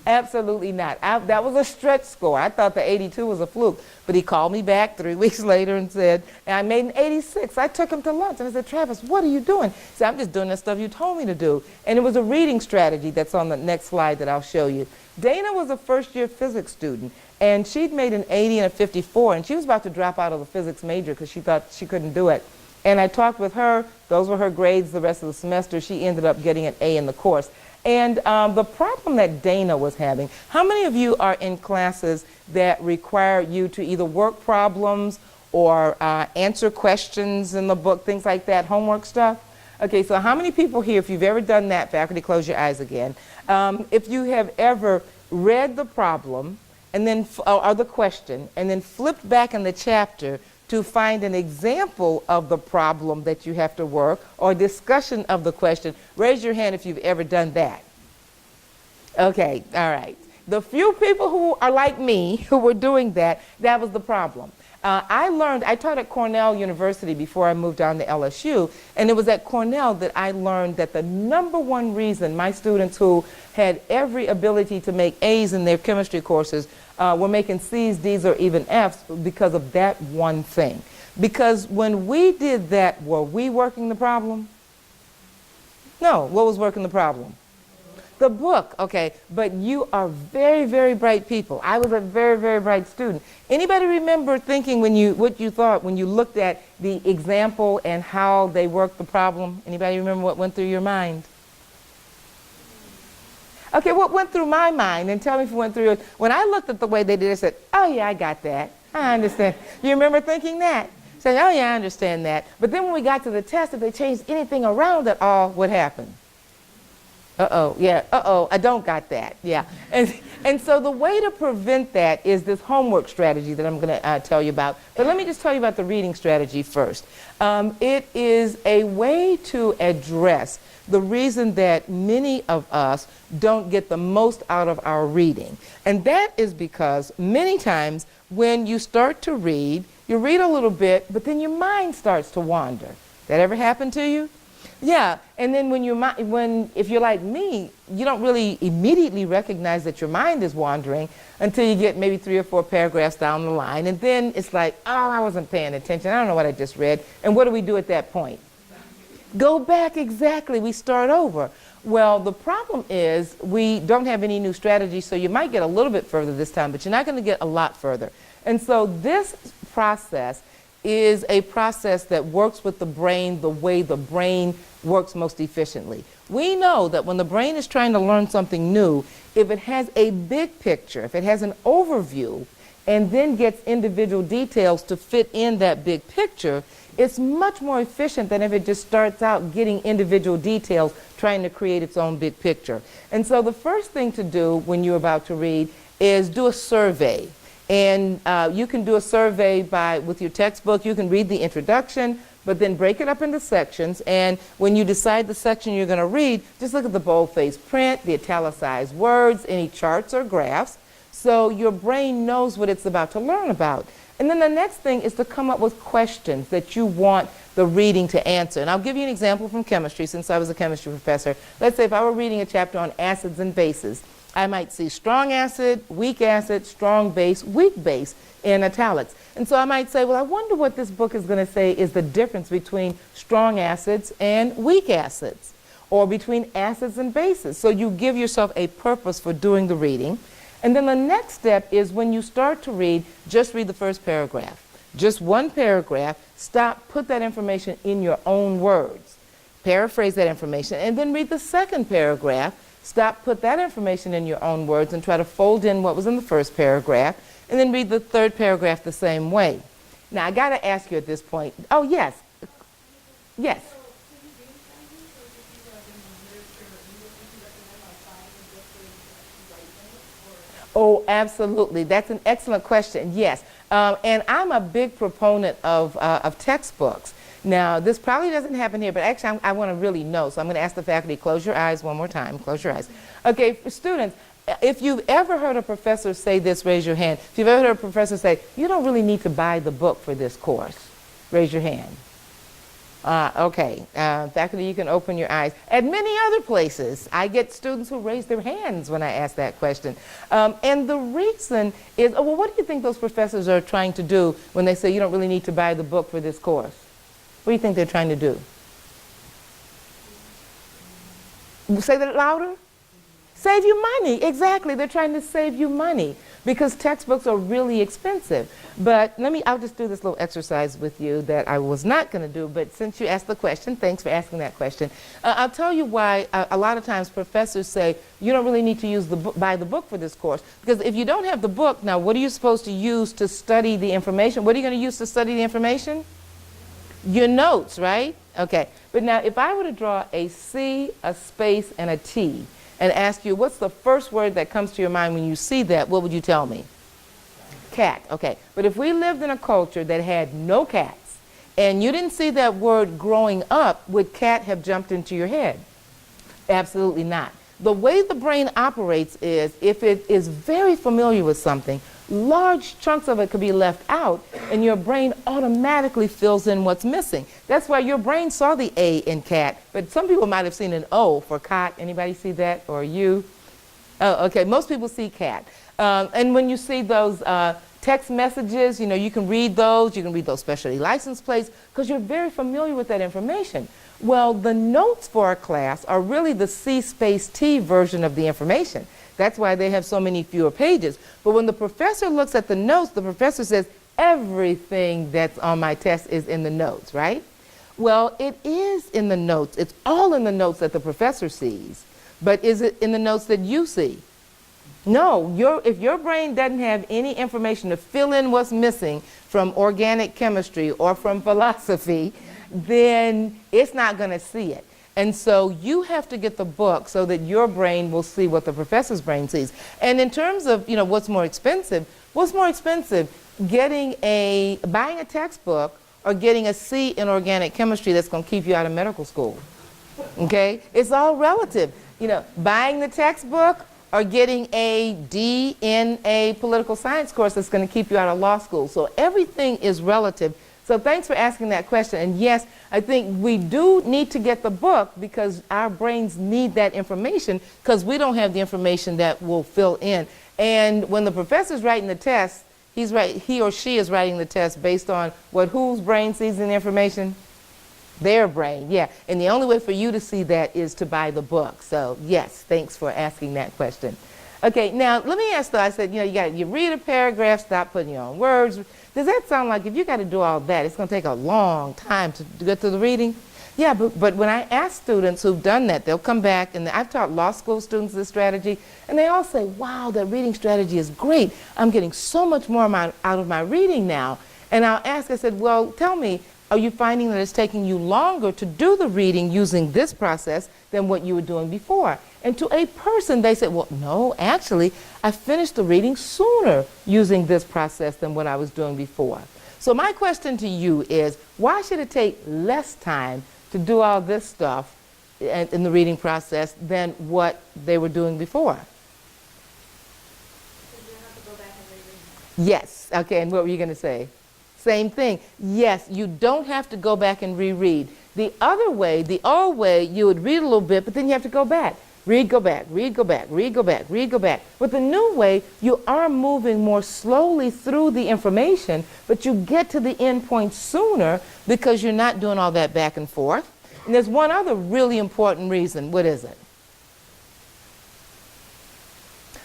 Absolutely not. That was a stretch score. I thought the 82 was a fluke. But he called me back 3 weeks later and said, and I made an 86. I took him to lunch and I said, Travis, what are you doing? He said, I'm just doing that stuff you told me to do. And it was a reading strategy that's on the next slide that I'll show you. Dana was a first-year physics student, and she'd made an 80 and a 54, and she was about to drop out of the physics major because she thought she couldn't do it. And I talked with her. Those were her grades the rest of the semester. She ended up getting an A in the course. And the problem that Dana was having, how many of you are in classes that require you to either work problems or answer questions in the book, things like that, homework stuff? Okay, so how many people here, if you've ever done that, faculty, close your eyes again, if you have ever read the problem and then, or the question, and then flipped back in the chapter to find an example of the problem that you have to work or discussion of the question, raise your hand if you've ever done that. Okay, all right. The few people who are like me who were doing that, that was the problem. I taught at Cornell University before I moved on to LSU, and it was at Cornell that I learned that the #1 reason my students who had every ability to make A's in their chemistry courses were making C's, D's, or even F's because of that one thing. Because when we did that, were we working the problem? No, what was working the problem? The book, okay, but you are very, very bright people. I was a very, very bright student. Anybody remember thinking what you thought when you looked at the example and how they worked the problem? Anybody remember what went through your mind? Okay, what went through my mind? And tell me if it went through yours. When I looked at the way they did it, I said, oh yeah, I got that. I understand. You remember thinking that? Saying, oh yeah, I understand that. But then when we got to the test, if they changed anything around at all, what happened? Uh-oh, yeah, uh-oh, I don't got that, yeah. And so the way to prevent that is this homework strategy that I'm going to tell you about. But let me just tell you about the reading strategy first. It is a way to address the reason that many of us don't get the most out of our reading. And that is because many times when you start to read, you read a little bit, but then your mind starts to wander. That ever happened to you? Yeah, and then if you're like me, you don't really immediately recognize that your mind is wandering until you get maybe 3 or 4 paragraphs down the line, and then it's like, oh, I wasn't paying attention, I don't know what I just read, and what do we do at that point? Go back, exactly, we start over. Well, the problem is we don't have any new strategies, so you might get a little bit further this time, but you're not going to get a lot further. And so this process is a process that works with the brain the way the brain works most efficiently. We know that when the brain is trying to learn something new, if it has a big picture, if it has an overview, and then gets individual details to fit in that big picture, it's much more efficient than if it just starts out getting individual details, trying to create its own big picture. And so the first thing to do when you're about to read is do a survey. And you can do a survey with your textbook. You can read the introduction, but then break it up into sections, and when you decide the section you're going to read, just look at the boldface print, the italicized words, any charts or graphs, so your brain knows what it's about to learn about. And then the next thing is to come up with questions that you want the reading to answer. And I'll give you an example from chemistry, since I was a chemistry professor. Let's say if I were reading a chapter on acids and bases, I might see strong acid, strong base, weak base in italics. And so I might say, well, I wonder what this book is going to say is the difference between strong acids and weak acids, or between acids and bases. So you give yourself a purpose for doing the reading. And then the next step is when you start to read, just read the first paragraph. Just one paragraph, stop, put that information in your own words. Paraphrase that information, and then read the second paragraph. Stop, put that information in your own words, and try to fold in what was in the first paragraph, and then read the third paragraph the same way. Now, I got to ask you at this point, oh, yes. Yes. Oh, absolutely. That's an excellent question. Yes. And I'm a big proponent of textbooks. Now, this probably doesn't happen here, but actually I want to really know. So I'm going to ask the faculty, close your eyes one more time. Close your eyes. Okay, for students, if you've ever heard a professor say this, raise your hand. If you've ever heard a professor say, you don't really need to buy the book for this course, raise your hand. Okay, faculty, you can open your eyes. At many other places, I get students who raise their hands when I ask that question. And the reason is, oh, well, what do you think those professors are trying to do when they say you don't really need to buy the book for this course? What do you think they're trying to do? Say that louder. Save you money. Exactly. They're trying to save you money because textbooks are really expensive. But I'll just do this little exercise with you that I was not going to do, but since you asked the question, thanks for asking that question. I'll tell you why a lot of times professors say you don't really need to buy the book for this course, because if you don't have the book, now what are you supposed to use to study the information? What are you going to use to study the information? Your notes, right? Okay. But now if I were to draw a C, a space, and a T, and ask you, what's the first word that comes to your mind when you see that, what would you tell me? Cat. Okay. But if we lived in a culture that had no cats, and you didn't see that word growing up, would cat have jumped into your head? Absolutely not. The way the brain operates is, if it is very familiar with something, large chunks of it could be left out, and your brain automatically fills in what's missing. That's why your brain saw the A in cat, but some people might have seen an O for cot. Anybody see that? Or you? Oh, okay. Most people see cat. And when you see those text messages, you can read those. You can read those specialty license plates because you're very familiar with that information. Well, the notes for a class are really the C space T version of the information. That's why they have so many fewer pages. But when the professor looks at the notes, the professor says, everything that's on my test is in the notes, right? Well, it is in the notes. It's all in the notes that the professor sees. But is it in the notes that you see? No. If your brain doesn't have any information to fill in what's missing from organic chemistry or from philosophy, then it's not going to see it. And so you have to get the book so that your brain will see what the professor's brain sees. And in terms of, what's more expensive, buying a textbook or getting a C in organic chemistry that's going to keep you out of medical school? Okay? It's all relative. Buying the textbook or getting a D in a political science course that's going to keep you out of law school. So everything is relative. So thanks for asking that question. And yes, I think we do need to get the book because our brains need that information because we don't have the information that will fill in. And when the professor's writing the test, he or she is writing the test based on whose brain sees the information? Their brain, yeah. And the only way for you to see that is to buy the book. So yes, thanks for asking that question. Okay, now let me ask though, I said, you read a paragraph, stop putting your own words. Does that sound like if you got to do all that, it's going to take a long time to get to the reading? Yeah, but when I ask students who've done that, they'll come back, and I've taught law school students this strategy, and they all say, wow, that reading strategy is great. I'm getting so much more out of my reading now. And I'll ask, I said, well, tell me, are you finding that it's taking you longer to do the reading using this process than what you were doing before? And to a person, they said, well, no, actually, I finished the reading sooner using this process than what I was doing before. So my question to you is, why should it take less time to do all this stuff in the reading process than what they were doing before? Because you don't have to go back and reread. Yes. Okay, and what were you going to say? Same thing. Yes, you don't have to go back and reread. The other way, the old way, you would read a little bit, but then you have to go back. Read, go back, read, go back, read, go back, read, go back. With the new way, you are moving more slowly through the information, but you get to the end point sooner because you're not doing all that back and forth. And there's one other really important reason. What is it?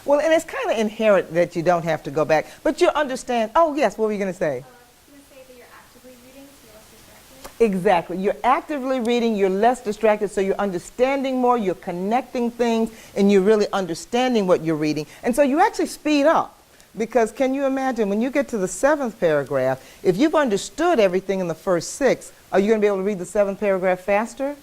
Well, and it's kind of inherent that you don't have to go back, but you understand. Oh, yes, what were you going to say? I was going to say that you're actively reading, so you're less distracted. Exactly. You're actively reading, you're less distracted, so you're understanding more, you're connecting things, and you're really understanding what you're reading. And so you actually speed up. Because can you imagine, when you get to the 7th paragraph, if you've understood everything in the first 6, are you going to be able to read the 7th paragraph faster?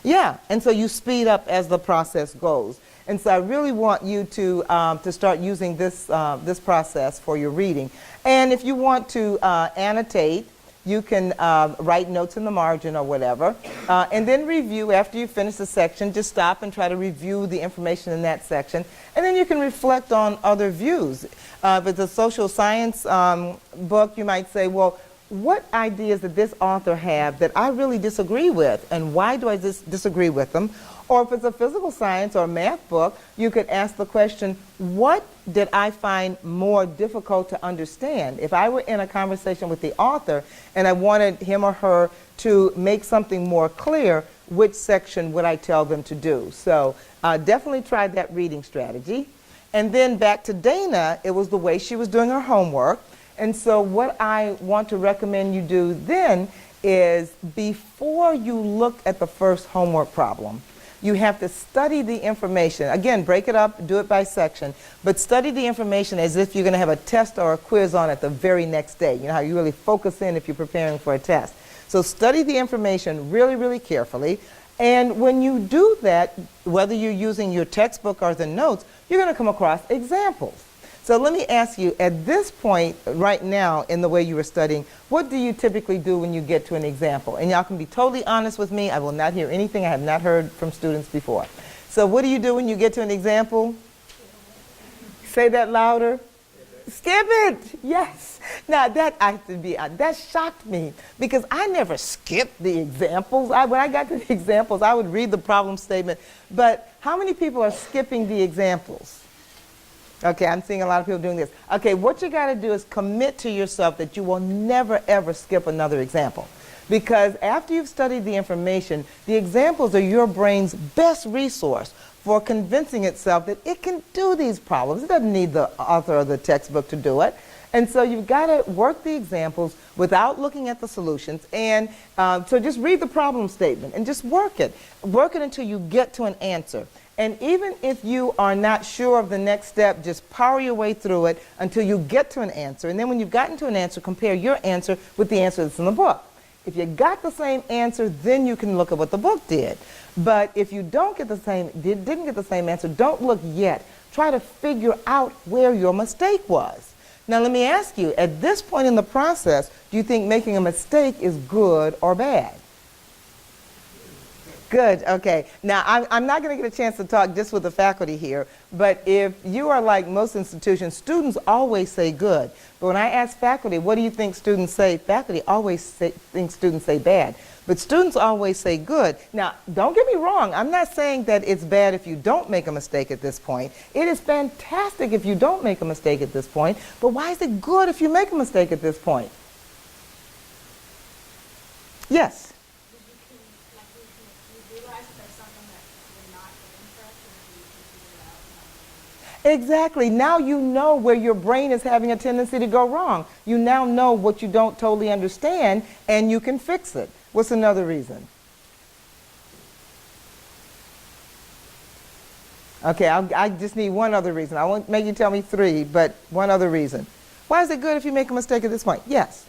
Yeah, and so you speed up as the process goes. And so I really want you to start using this, this process for your reading. And if you want to annotate, you can write notes in the margin or whatever, and then review after you finish the section. Just stop and try to review the information in that section, and then you can reflect on other views. If it's a social science book, you might say, well, what ideas did this author have that I really disagree with, and why do I disagree with them? Or if it's a physical science or math book, you could ask the question, what did I find more difficult to understand? If I were in a conversation with the author and I wanted him or her to make something more clear, which section would I tell them to do? So definitely try that reading strategy. And then back to Dana, it was the way she was doing her homework. And so what I want to recommend you do then is, before you look at the first homework problem, you have to study the information. Again, break it up, do it by section, but study the information as if you're going to have a test or a quiz on it the very next day. You know how you really focus in if you're preparing for a test. So study the information really, really carefully. And when you do that, whether you're using your textbook or the notes, you're going to come across examples. So let me ask you, at this point right now in the way you were studying, what do you typically do when you get to an example? And y'all can be totally honest with me. I will not hear anything I have not heard from students before. So what do you do when you get to an example? Say that louder. Skip it. Yes. Now that shocked me, because I never skipped the examples. When I got to the examples, I would read the problem statement. But how many people are skipping the examples? Okay, I'm seeing a lot of people doing this. Okay, what you got to do is commit to yourself that you will never, ever skip another example. Because after you've studied the information, the examples are your brain's best resource for convincing itself that it can do these problems. It doesn't need the author of the textbook to do it. And so you've got to work the examples without looking at the solutions. And so just read the problem statement and just work it. Work it until you get to an answer. And even if you are not sure of the next step, just power your way through it until you get to an answer. And then when you've gotten to an answer, compare your answer with the answer that's in the book. If you got the same answer, then you can look at what the book did. But if you didn't get the same answer, don't look yet. Try to figure out where your mistake was. Now let me ask you, at this point in the process, do you think making a mistake is good or bad? Good, okay. Now, I'm not going to get a chance to talk just with the faculty here, but if you are like most institutions, students always say good. But when I ask faculty, what do you think students say? Faculty always think students say bad. But students always say good. Now, don't get me wrong. I'm not saying that it's bad if you don't make a mistake at this point. It is fantastic if you don't make a mistake at this point. But why is it good if you make a mistake at this point? Yes? Exactly. Now you know where your brain is having a tendency to go wrong. You now know what you don't totally understand, and you can fix it. What's another reason? Okay, I just need one other reason. I won't make you tell me 3, but one other reason. Why is it good if you make a mistake at this point? Yes?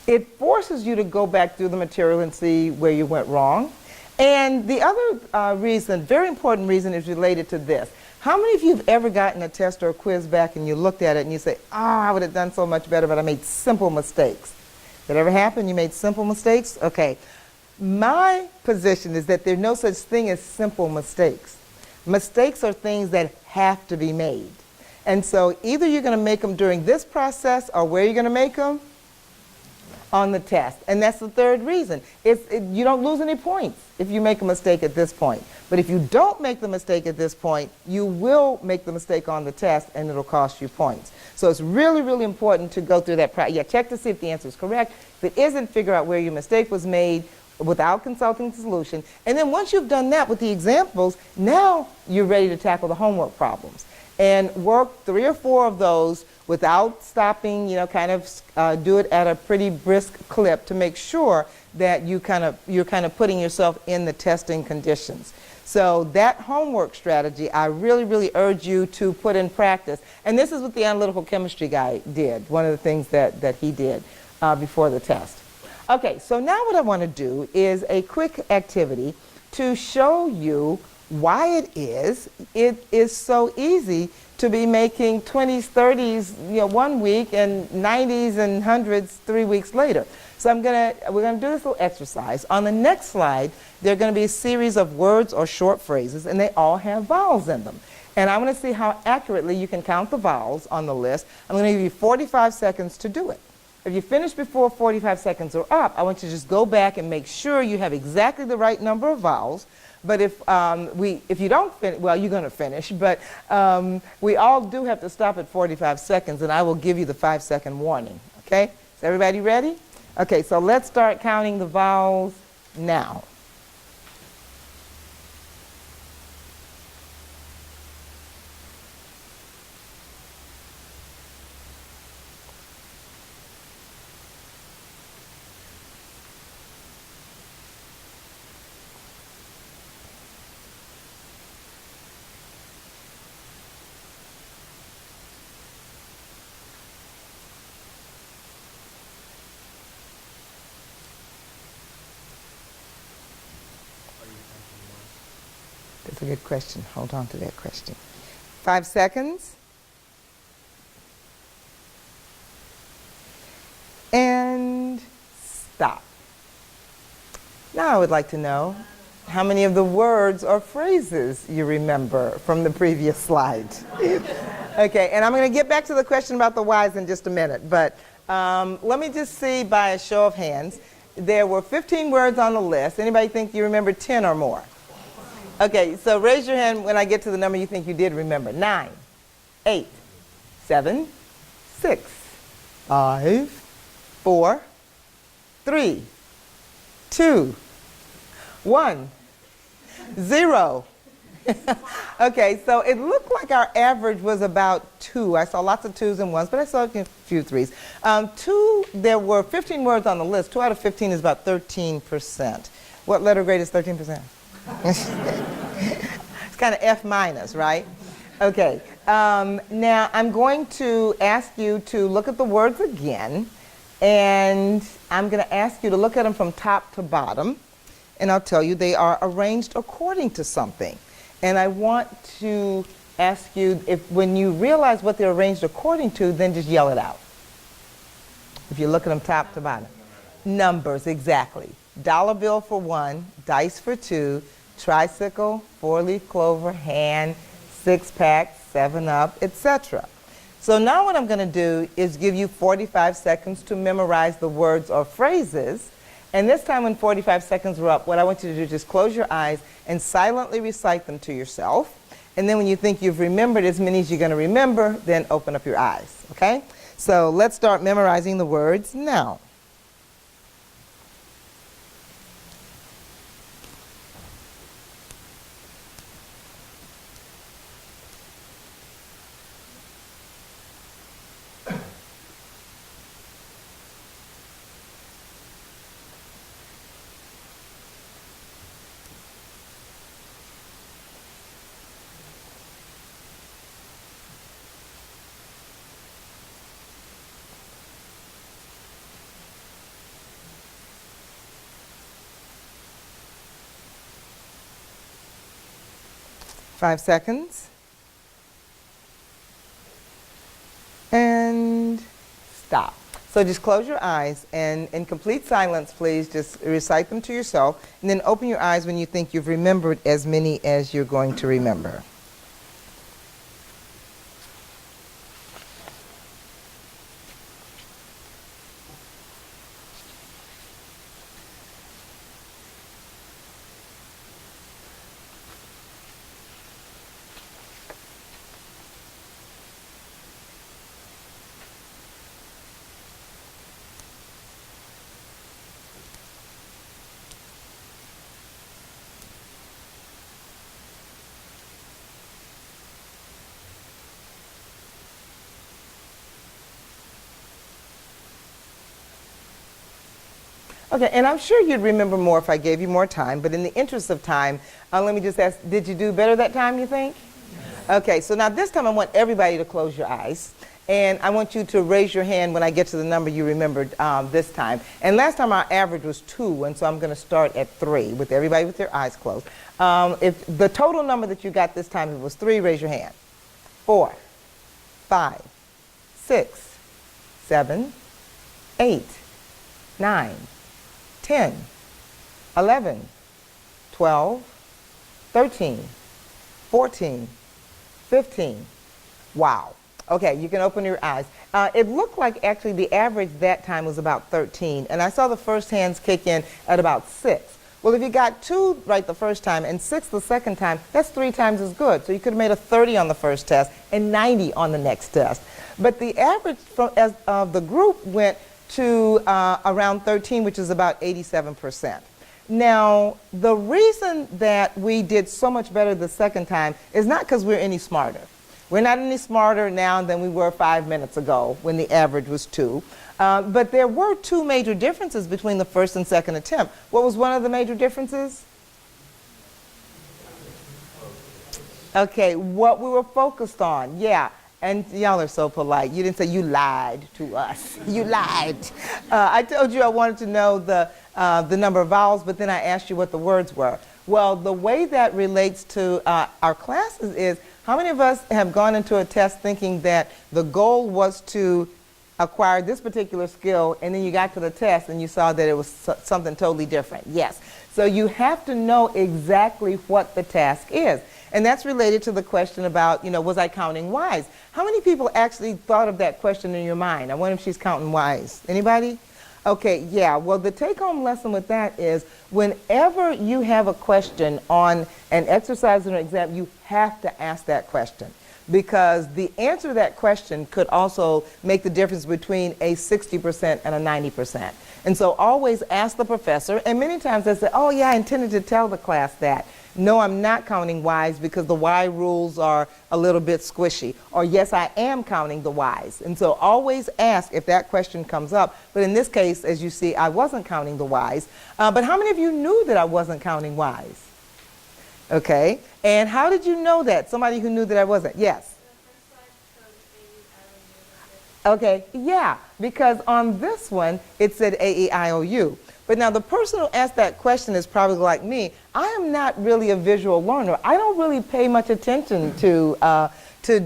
It forces you to go back through the material and see where you went wrong. And the other reason, very important reason, is related to this. How many of you have ever gotten a test or a quiz back and you looked at it and you say, oh, I would have done so much better, but I made simple mistakes? Did that ever happen? You made simple mistakes? Okay. My position is that there's no such thing as simple mistakes. Mistakes are things that have to be made. And so either you're going to make them during this process, or where you're going to make them? On the test. And that's the third reason. You don't lose any points if you make a mistake at this point. But if you don't make the mistake at this point, you will make the mistake on the test and it'll cost you points. So it's really, really important to go through that process. Yeah, check to see if the answer is correct. If it isn't, figure out where your mistake was made without consulting the solution. And then once you've done that with the examples, now you're ready to tackle the homework problems. And work 3 or 4 of those without stopping, kind of do it at a pretty brisk clip to make sure that you're kind of putting yourself in the testing conditions. So that homework strategy, I really, really urge you to put in practice. And this is what the analytical chemistry guy did, one of the things that he did before the test. Okay, so now what I want to do is a quick activity to show you why it is so easy to be making 20s, 30s, 1 week, and 90s and 100s 3 weeks later. So we're gonna do this little exercise. On the next slide, there are going to be a series of words or short phrases, and they all have vowels in them. And I want to see how accurately you can count the vowels on the list. I'm going to give you 45 seconds to do it. If you finish before 45 seconds are up, I want you to just go back and make sure you have exactly the right number of vowels. But if you don't finish, well, you're going to finish, but we all do have to stop at 45 seconds, and I will give you the 5-second warning, okay? Is everybody ready? Okay, so let's start counting the vowels now. That's a good question. Hold on to that question. 5 seconds. And stop. Now I would like to know how many of the words or phrases you remember from the previous slide. Okay, and I'm going to get back to the question about the whys in just a minute, but let me just see by a show of hands. There were 15 words on the list. Anybody think you remember 10 or more? Okay, so raise your hand when I get to the number you think you did remember. 9, 8, 7, 6, 5, 4, 3, 2, 1, 0. Okay, so it looked like our average was about 2. I saw lots of 2s and 1s, but I saw a few 3s. There were 15 words on the list. 2 out of 15 is about 13%. What letter grade is 13%? It's kind of F minus, right? Okay, now I'm going to ask you to look at the words again, and I'm going to ask you to look at them from top to bottom, and I'll tell you they are arranged according to something. And I want to ask you, if when you realize what they're arranged according to, then just yell it out. If you look at them top to bottom. Numbers, exactly. Dollar bill for 1, dice for 2, tricycle, 4-leaf clover, hand, 6-pack, 7-Up, etc. So now what I'm going to do is give you 45 seconds to memorize the words or phrases. And this time when 45 seconds are up, what I want you to do is just close your eyes and silently recite them to yourself. And then when you think you've remembered as many as you're going to remember, then open up your eyes, okay? So let's start memorizing the words now. Five seconds. stop. So just close your eyes and in complete silence, please just recite them to yourself, and then open your eyes when you think you've remembered as many as you're going to remember. Okay, and I'm sure you'd remember more if I gave you more time, but in the interest of time, let me just ask, did you do better that time, you think? Okay, so now this time I want everybody to close your eyes, and I want you to raise your hand when I get to the number you remembered this time. And last time our average was 2, and so I'm going to start at 3 with everybody with their eyes closed. If the total number that you got this time, if it was 3, raise your hand. 4, 5, 6, 7, 8, 9, 10, 11, 12, 13, 14, 15. Wow. Okay, you can open your eyes. It looked like actually the average that time was about 13, and I saw the first hands kick in at about 6. Well, if you got 2 right the first time and 6 the second time, that's 3 times as good. So you could have made a 30 on the first test and 90 on the next test. But the average of the group went to around 13, which is about 87%. Now, the reason that we did so much better the second time is not because we're any smarter. We're not any smarter now than we were 5 minutes ago when the average was 2. But there were 2 major differences between the first and second attempt. What was one of the major differences? Okay, what we were focused on. Yeah. And y'all are so polite. You didn't say you lied to us. You lied. I told you I wanted to know the number of vowels, but then I asked you what the words were. Well, the way that relates to our classes is, how many of us have gone into a test thinking that the goal was to acquire this particular skill, and then you got to the test and you saw that it was something totally different? Yes. So you have to know exactly what the task is. And that's related to the question about, was I counting wise? How many people actually thought of that question in your mind? I wonder if she's counting wise. Anybody? Okay, yeah. Well, the take-home lesson with that is whenever you have a question on an exercise or an exam, you have to ask that question, because the answer to that question could also make the difference between a 60% and a 90%. And so always ask the professor, and many times they say, oh yeah, I intended to tell the class that. No, I'm not counting Ys because the Y rules are a little bit squishy. Or yes, I am counting the Ys. And so always ask if that question comes up. But in this case, as you see, I wasn't counting the Ys. But how many of you knew that I wasn't counting Ys? Okay. And how did you know that? Somebody who knew that I wasn't. Yes. Okay. Yeah. Because on this one, it said A-E-I-O-U. But now the person who asked that question is probably like me. I am not really a visual learner. I don't really pay much attention to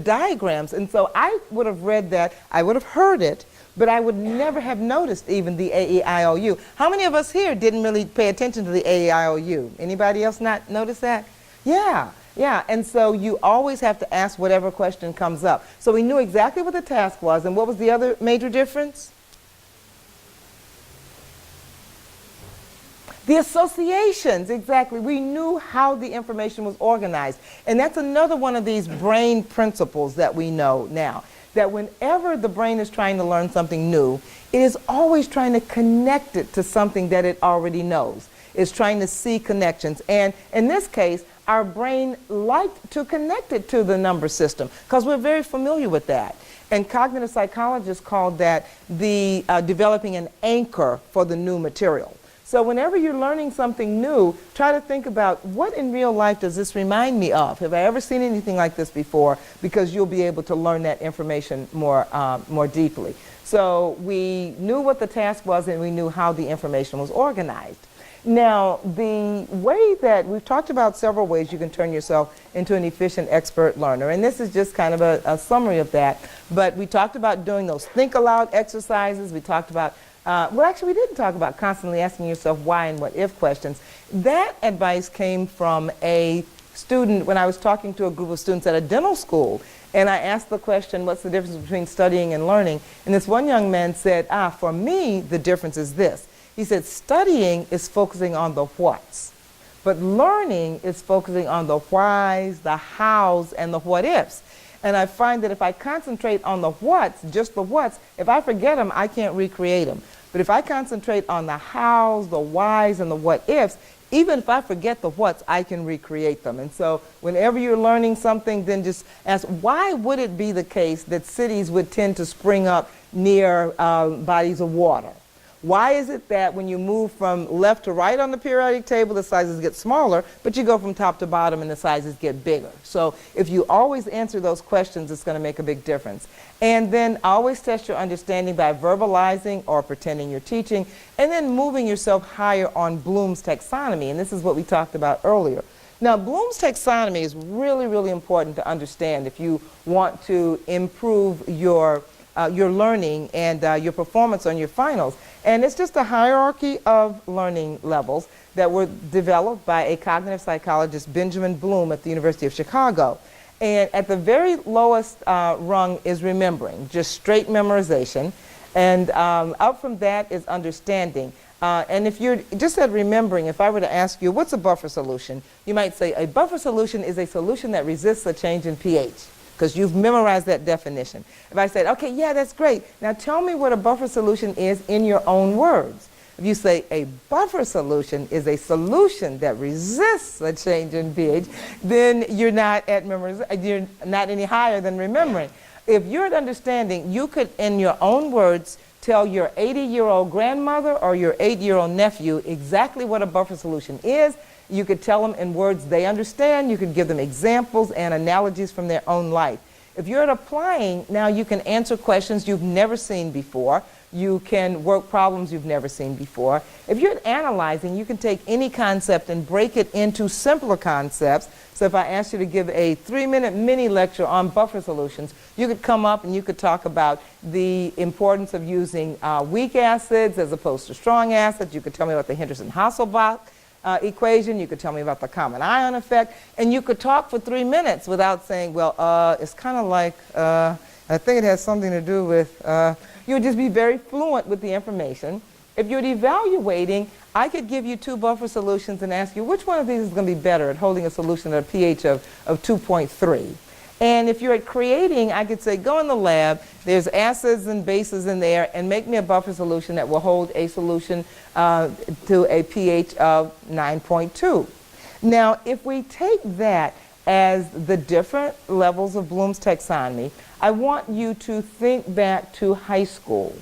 diagrams. And so I would have read that, I would have heard it, but I would never have noticed even the A-E-I-O-U. How many of us here didn't really pay attention to the A-E-I-O-U? Anybody else not notice that? Yeah. Yeah, and so you always have to ask whatever question comes up. So we knew exactly what the task was, and what was the other major difference? The associations, exactly. We knew how the information was organized. And that's another one of these brain principles that we know now, that whenever the brain is trying to learn something new, it is always trying to connect it to something that it already knows. It's trying to see connections. And in this case, our brain liked to connect it to the number system because we're very familiar with that. And cognitive psychologists called that the developing an anchor for the new material. So whenever you're learning something new, try to think about, what in real life does this remind me of? Have I ever seen anything like this before? Because you'll be able to learn that information more deeply. So we knew what the task was, and we knew how the information was organized. Now, the way that we've talked about several ways you can turn yourself into an efficient expert learner, and this is just kind of a summary of that. But we talked about doing those think aloud exercises. We talked about, well, actually, we didn't talk about constantly asking yourself why and what if questions. That advice came from a student when I was talking to a group of students at a dental school. And I asked the question, what's the difference between studying and learning? And this one young man said, for me, the difference is this. He said, studying is focusing on the whats, but learning is focusing on the whys, the hows, and the what ifs. And I find that if I concentrate on the whats, just the whats, if I forget them, I can't recreate them. But if I concentrate on the hows, the whys, and the what ifs, even if I forget the whats, I can recreate them. And so whenever you're learning something, then just ask, why would it be the case that cities would tend to spring up near bodies of water? Why is it that when you move from left to right on the periodic table, the sizes get smaller, but you go from top to bottom and the sizes get bigger? So if you always answer those questions, it's going to make a big difference. And then always test your understanding by verbalizing or pretending you're teaching, and then moving yourself higher on Bloom's taxonomy. And this is what we talked about earlier. Now, Bloom's taxonomy is really, really important to understand if you want to improve your learning and your performance on your finals. And it's just a hierarchy of learning levels that were developed by a cognitive psychologist, Benjamin Bloom, at the University of Chicago. And at the very lowest rung is remembering, just straight memorization. And up from that is understanding. And if you're just at remembering, if I were to ask you, what's a buffer solution? You might say a buffer solution is a solution that resists a change in pH, because you've memorized that definition. If I said, okay, yeah, that's great. Now tell me what a buffer solution is in your own words. If you say a buffer solution is a solution that resists a change in pH, then you're not at you're not any higher than remembering. If you're at understanding, you could, in your own words, tell your 80-year-old grandmother or your 8-year-old nephew exactly what a buffer solution is. You could tell them in words they understand. You could give them examples and analogies from their own life. If you're at applying, now you can answer questions you've never seen before. You can work problems you've never seen before. If you're at analyzing, you can take any concept and break it into simpler concepts. So if I asked you to give a 3-minute mini lecture on buffer solutions, you could come up and you could talk about the importance of using weak acids as opposed to strong acids. You could tell me about the Henderson-Hasselbalch equation. You could tell me about the common ion effect, and you could talk for 3 minutes without saying, well, it's kind of like, I think it has something to do with, you would just be very fluent with the information. If you're evaluating, I could give you 2 buffer solutions and ask you which one of these is going to be better at holding a solution at a pH of 2.3. And if you're at creating, I could say, go in the lab, there's acids and bases in there, and make me a buffer solution that will hold a solution to a pH of 9.2. Now, if we take that as the different levels of Bloom's taxonomy, I want you to think back to high school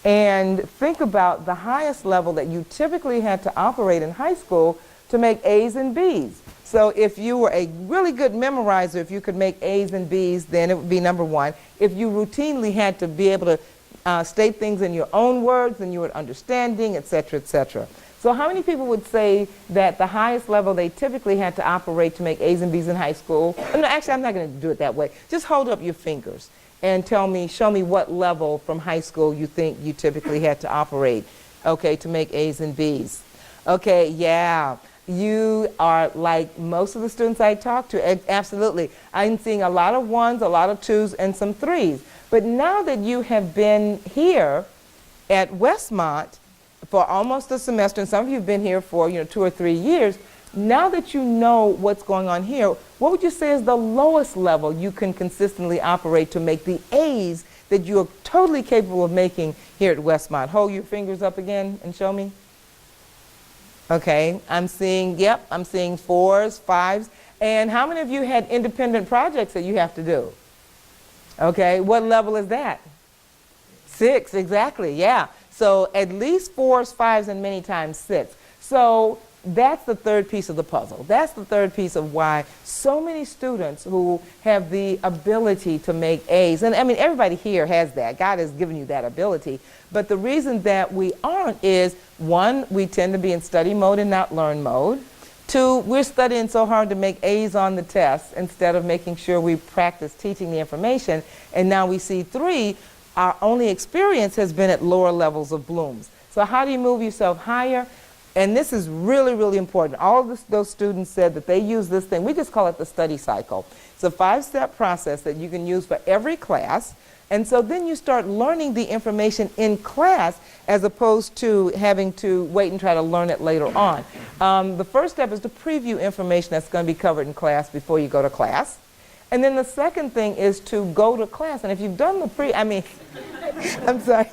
and think about the highest level that you typically had to operate in high school to make A's and B's. So if you were a really good memorizer, if you could make A's and B's, then it would be number 1. If you routinely had to be able to state things in your own words, then you were understanding, et cetera, et cetera. So how many people would say that the highest level they typically had to operate to make A's and B's in high school? No, actually, I'm not going to do it that way. Just hold up your fingers and tell me, show me what level from high school you think you typically had to operate, okay, to make A's and B's. Okay, yeah. You are like most of the students I talk to. Absolutely. I'm seeing a lot of 1s, a lot of 2s, and some 3s. But now that you have been here at Westmont for almost a semester, and some of you have been here for 2 or 3 years, now that you know what's going on here, what would you say is the lowest level you can consistently operate to make the A's that you are totally capable of making here at Westmont? Hold your fingers up again and show me. Okay, I'm seeing 4s, 5s. And how many of you had independent projects that you have to do? Okay, what level is that? 6, exactly, yeah. So at least 4s, 5s, and many times 6. So that's the third piece of the puzzle. That's the third piece of why so many students who have the ability to make A's, and I mean everybody here has that. God has given you that ability. But the reason that we aren't is, one, we tend to be in study mode and not learn mode. Two, we're studying so hard to make A's on the test instead of making sure we practice teaching the information. And now we see, three, our only experience has been at lower levels of blooms. So how do you move yourself higher? And this is really, really important. All of those students said that they use this thing. We just call it the study cycle. It's a 5-step process that you can use for every class. And so then you start learning the information in class as opposed to having to wait and try to learn it later on. The first step is to preview information that's going to be covered in class before you go to class. And then the second thing is to go to class. And if you've done the I'm sorry.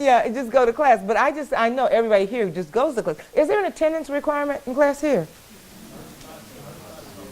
Yeah, just go to class. But I know everybody here just goes to class. Is there an attendance requirement in class here?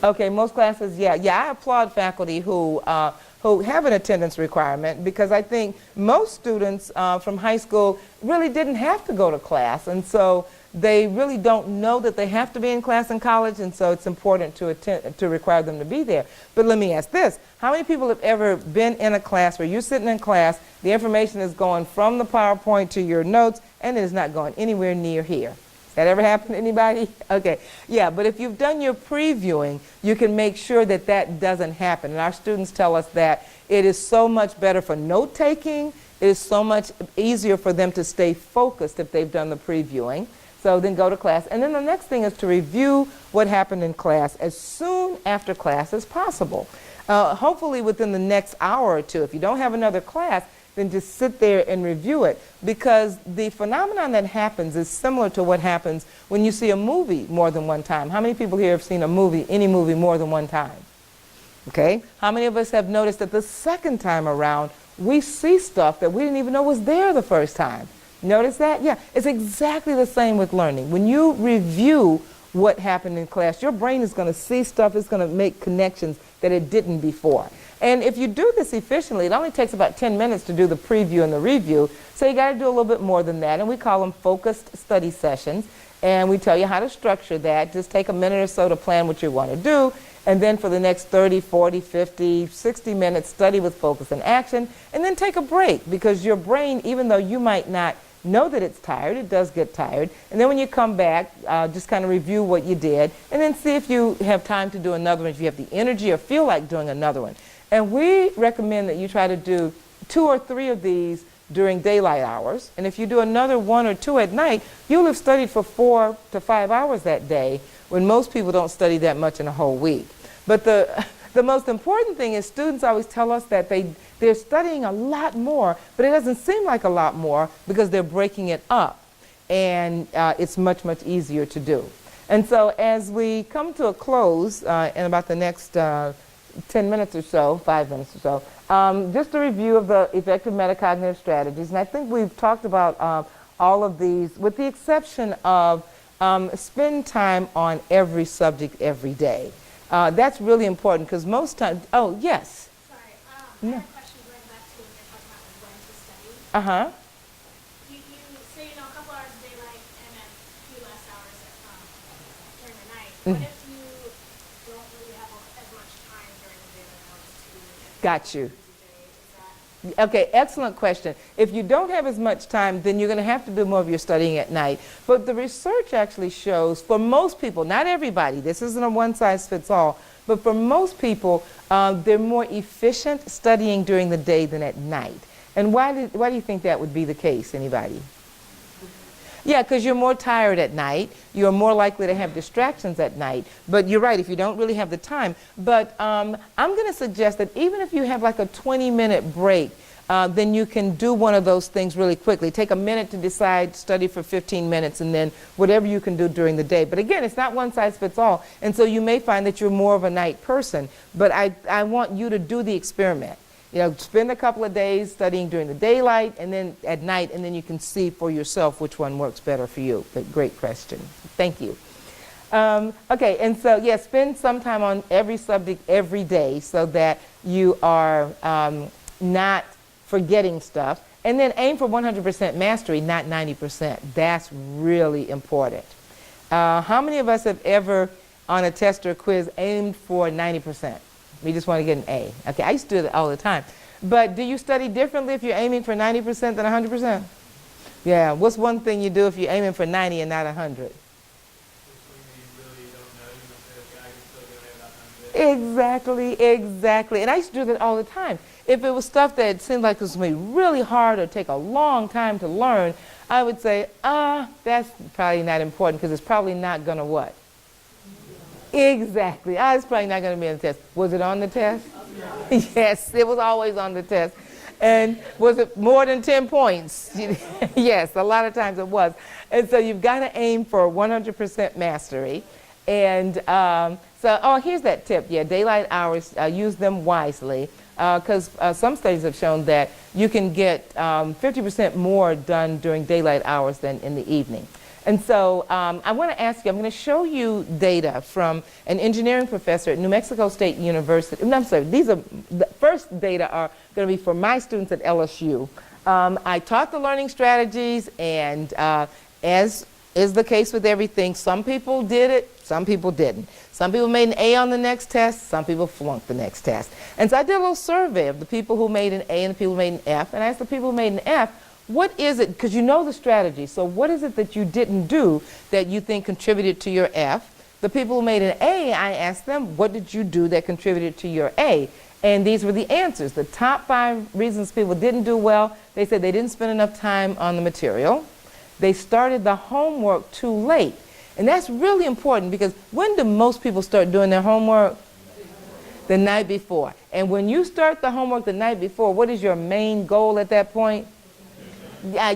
Okay, most classes, yeah. Yeah, I applaud faculty who have an attendance requirement, because I think most students from high school really didn't have to go to class, and so they really don't know that they have to be in class in college, and so it's important to require them to be there. But let me ask this: how many people have ever been in a class where you're sitting in class, the information is going from the PowerPoint to your notes, and it is not going anywhere near here? That ever happened to anybody? Okay, yeah, but if you've done your previewing, you can make sure that that doesn't happen. And our students tell us that it is so much better for note-taking. It is so much easier for them to stay focused if they've done the previewing. So then go to class. And then the next thing is to review what happened in class as soon after class as possible. Hopefully within the next hour or two. If you don't have another class, then just sit there and review it, because the phenomenon that happens is similar to what happens when you see a movie more than one time. How many people here have seen any movie more than one time? Okay. How many of us have noticed that the second time around we see stuff that we didn't even know was there the first time? Notice that? Yeah, it's exactly the same with learning. When you review what happened in class, your brain is going to see stuff, it's going to make connections that it didn't before. And if you do this efficiently, it only takes about 10 minutes to do the preview and the review, so you got to do a little bit more than that, and we call them focused study sessions, and we tell you how to structure that. Just take a minute or so to plan what you want to do, and then for the next 30, 40, 50, 60 minutes, study with focus and action, and then take a break, because your brain, even though you might not know that it's tired, it does get tired, and then when you come back, just kind of review what you did, and then see if you have time to do another one, if you have the energy or feel like doing another one. And we recommend that you try to do 2 or 3 of these during daylight hours. And if you do another 1 or 2 at night, you'll have studied for 4 to 5 hours that day, when most people don't study that much in a whole week. But the most important thing is students always tell us that they're studying a lot more, but it doesn't seem like a lot more because they're breaking it up. And it's much, much easier to do. And so as we come to a close in about the next 10 minutes or so, 5 minutes or so, just a review of the effective metacognitive strategies. And I think we've talked about all of these, with the exception of spend time on every subject every day. That's really important, because most times, oh, yes? Sorry, I have a question going back to what you're talking about, like when to study. Uh-huh. You say, a couple hours of daylight and then a few less hours during the night. What if you don't really have as much time during the daylight hours to get Got you. through the day? Okay, excellent question. If you don't have as much time, then you're going to have to do more of your studying at night. But the research actually shows, for most people, not everybody, this isn't a one-size-fits-all, but for most people, they're more efficient studying during the day than at night. And why do you think that would be the case? Anybody? Yeah, because you're more tired at night. You're more likely to have distractions at night. But you're right, if you don't really have the time. But I'm going to suggest that even if you have like a 20-minute break, then you can do one of those things really quickly. Take a minute to decide, study for 15 minutes, and then whatever you can do during the day. But again, it's not one size fits all. And so you may find that you're more of a night person. But I want you to do the experiment. Spend a couple of days studying during the daylight and then at night, and then you can see for yourself which one works better for you. But great question. Thank you. Okay, and so, yeah, spend some time on every subject every day so that you are not forgetting stuff. And then aim for 100% mastery, not 90%. That's really important. How many of us have ever, on a test or quiz, aimed for 90%? We just want to get an A. Okay, I used to do that all the time. But do you study differently if you're aiming for 90% than 100%? Yeah, what's one thing you do if you're aiming for 90 and not 100? Exactly, exactly. And I used to do that all the time. If it was stuff that seemed like it was going to be really hard or take a long time to learn, I would say, that's probably not important because it's probably not going to what? Exactly. It's probably not going to be on the test. Was it on the test? Yes, it was always on the test. And was it more than 10 points? Yes, a lot of times it was. And so you've got to aim for 100% mastery. And here's that tip. Yeah, daylight hours, use them wisely. Because some studies have shown that you can get 50% more done during daylight hours than in the evening. And so I want to ask you, I'm going to show you data from an engineering professor at New Mexico State University. No, I'm sorry, the first data are going to be for my students at LSU. I taught the learning strategies, and as is the case with everything, some people did it, some people didn't. Some people made an A on the next test, some people flunked the next test. And so I did a little survey of the people who made an A and the people who made an F, and I asked the people who made an F, what is it, because you know the strategy, so what is it that you didn't do that you think contributed to your F? The people who made an A, I asked them, what did you do that contributed to your A? And these were the answers. The top 5 reasons people didn't do well, they said they didn't spend enough time on the material. They started the homework too late. And that's really important because when do most people start doing their homework? The night before. And when you start the homework the night before, what is your main goal at that point?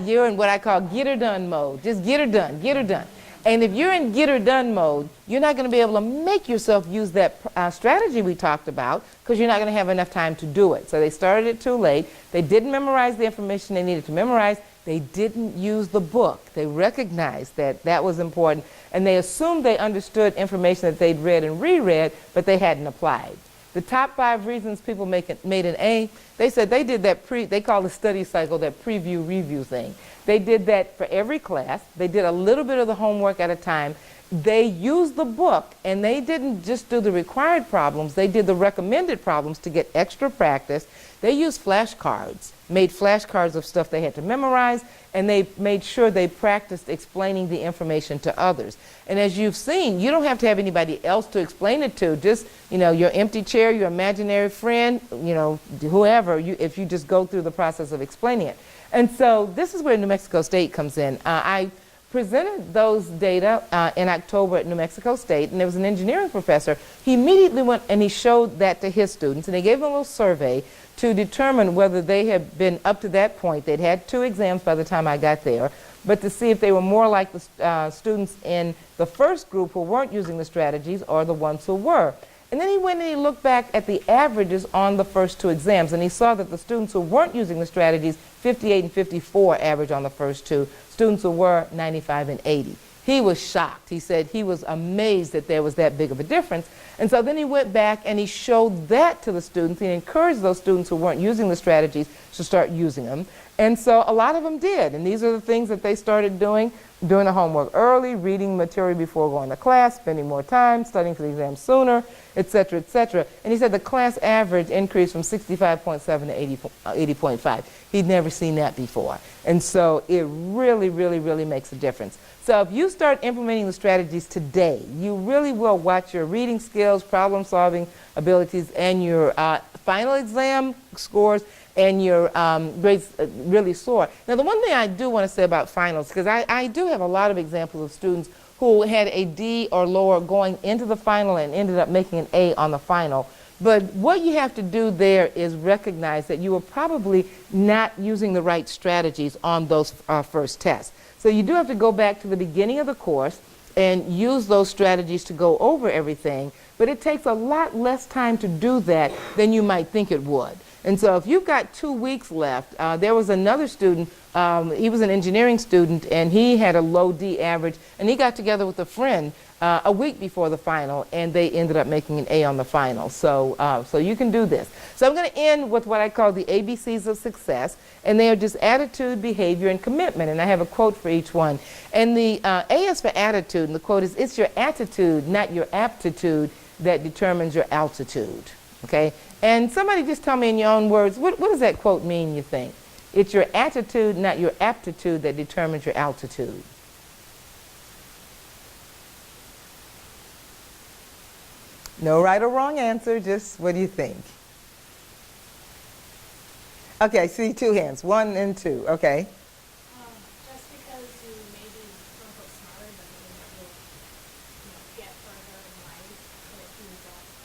You're in what I call get her done mode. Just get her done, get her done. And if you're in get her done mode, you're not going to be able to make yourself use that strategy we talked about because you're not going to have enough time to do it. So they started it too late. They didn't memorize the information they needed to memorize. They didn't use the book. They recognized that that was important. And they assumed they understood information that they'd read and reread, but they hadn't applied. The top 5 reasons people made an A, they said they did that they call the study cycle that preview review thing. They did that for every class. They did a little bit of the homework at a time. They used the book, and they didn't just do the required problems. They did the recommended problems to get extra practice. They used flashcards, made flashcards of stuff they had to memorize, and they made sure they practiced explaining the information to others. And as you've seen, you don't have to have anybody else to explain it to. Just, your empty chair, your imaginary friend, whoever, if you just go through the process of explaining it. And so this is where New Mexico State comes in. I presented those data in October at New Mexico State, and there was an engineering professor. He immediately went and he showed that to his students, and they gave them a little survey to determine whether they had been up to that point. They'd had 2 exams by the time I got there, but to see if they were more like the students in the first group who weren't using the strategies or the ones who were. And then he went and he looked back at the averages on the first 2 exams, and he saw that the students who weren't using the strategies, 58 and 54 average on the first 2. Students who were, 95 and 80. He was shocked. He said he was amazed that there was that big of a difference. And so then he went back and he showed that to the students. He encouraged those students who weren't using the strategies to start using them. And so a lot of them did. And these are the things that they started doing the homework early, reading material before going to class, spending more time, studying for the exam sooner, et cetera, et cetera. And he said the class average increased from 65.7 to 80.5. He'd never seen that before. And so it really, really, really makes a difference. So if you start implementing the strategies today, you really will watch your reading skills, problem-solving abilities, and your final exam scores and your grades really soar. Now, the one thing I do want to say about finals, because I do have a lot of examples of students who had a D or lower going into the final and ended up making an A on the final. But what you have to do there is recognize that you were probably not using the right strategies on those first tests. So you do have to go back to the beginning of the course and use those strategies to go over everything, but it takes a lot less time to do that than you might think it would. And so if you've got 2 weeks left, there was another student, he was an engineering student, and he had a low D average, and he got together with a friend a week before the final, and they ended up making an A on the final. So, so you can do this. So I'm going to end with what I call the ABCs of success, and they are just attitude, behavior, and commitment. And I have a quote for each one. And the A is for attitude, and the quote is, "It's your attitude, not your aptitude, that determines your altitude." Okay? And somebody just tell me in your own words, what does that quote mean, you think? It's your attitude, not your aptitude, that determines your altitude. No right or wrong answer, just what do you think? Okay, I see 2 hands, 1 and 2, okay. Just because you may be quote unquote smarter doesn't mean that you'll get further in life if you don't put in the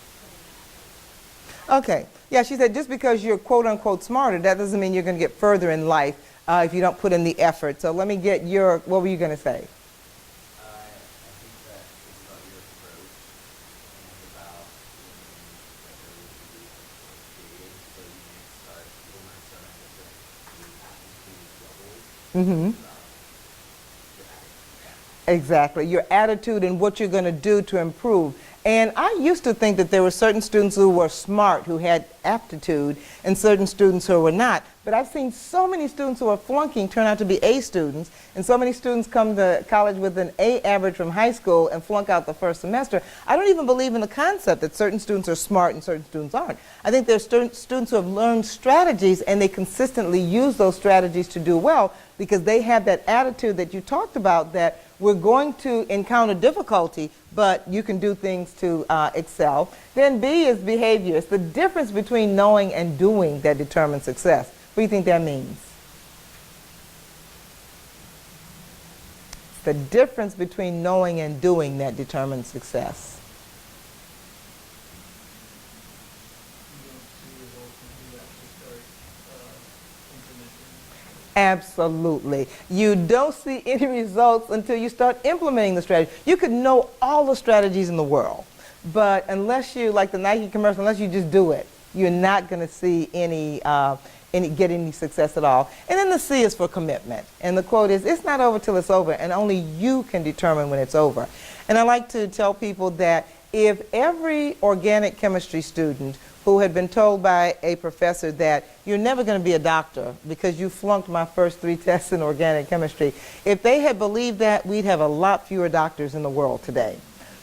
effort. Okay, yeah, she said just because you're quote unquote smarter, that doesn't mean you're going to get further in life if you don't put in the effort. So let me get your, what were you going to say? I think that it's about your approach and about whether you should be creative, so you'll learn so many different aptitude levels. Mm-hmm. Exactly, your attitude and what you're going to do to improve. And I used to think that there were certain students who were smart, who had aptitude, and certain students who were not. But I've seen so many students who are flunking turn out to be A students, and so many students come to college with an A average from high school and flunk out the first semester. I don't even believe in the concept that certain students are smart and certain students aren't. I think there are students who have learned strategies, and they consistently use those strategies to do well because they have that attitude that you talked about, that we're going to encounter difficulty, but you can do things to excel. Then B is behavior. It's the difference between knowing and doing that determines success. What do you think that means? It's the difference between knowing and doing that determines success. Absolutely. You don't see any results until you start implementing the strategy. You could know all the strategies in the world, but unless you, like the Nike commercial, unless you just do it, you're not going to see get any success at all. And then the C is for commitment. And the quote is, "It's not over till it's over, and only you can determine when it's over." And I like to tell people that if every organic chemistry student who had been told by a professor that you're never going to be a doctor because you flunked my first 3 tests in organic chemistry, if they had believed that, we'd have a lot fewer doctors in the world today.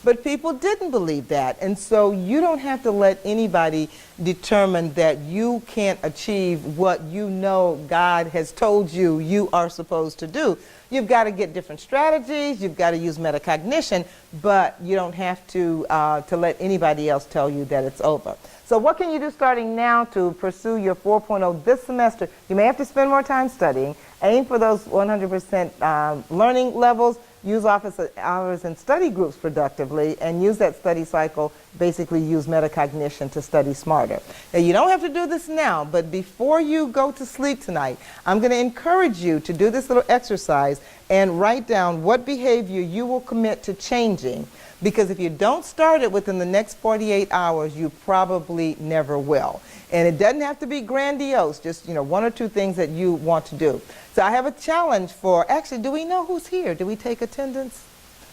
But people didn't believe that, and so you don't have to let anybody determine that you can't achieve what you know God has told you you are supposed to do. You've got to get different strategies, you've got to use metacognition, but you don't have to let anybody else tell you that it's over. So what can you do starting now to pursue your 4.0 this semester? You may have to spend more time studying. Aim for those 100% learning levels. Use office hours and study groups productively, and use that study cycle, basically use metacognition to study smarter. Now, you don't have to do this now, but before you go to sleep tonight, I'm going to encourage you to do this little exercise and write down what behavior you will commit to changing, because if you don't start it within the next 48 hours, you probably never will. And it doesn't have to be grandiose, just 1 or 2 things that you want to do. So I have a challenge for, actually, do we know who's here? Do we take attendance?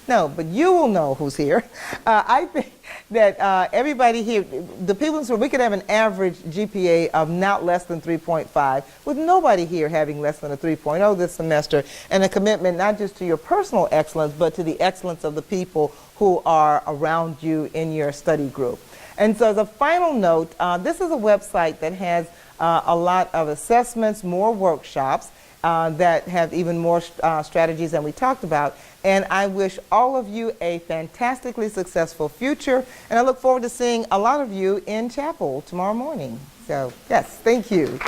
No, but you will know who's here. I think that everybody here, the people in this room, we could have an average GPA of not less than 3.5, with nobody here having less than a 3.0 this semester, and a commitment not just to your personal excellence, but to the excellence of the people who are around you in your study group. And so as a final note, this is a website that has a lot of assessments, more workshops that have even more strategies than we talked about. And I wish all of you a fantastically successful future. And I look forward to seeing a lot of you in chapel tomorrow morning. So, yes, thank you.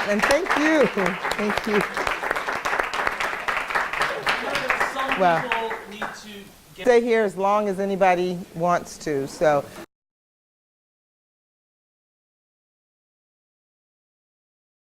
And thank you. Thank you. Some Well, people need to get stay here as long as anybody wants to. So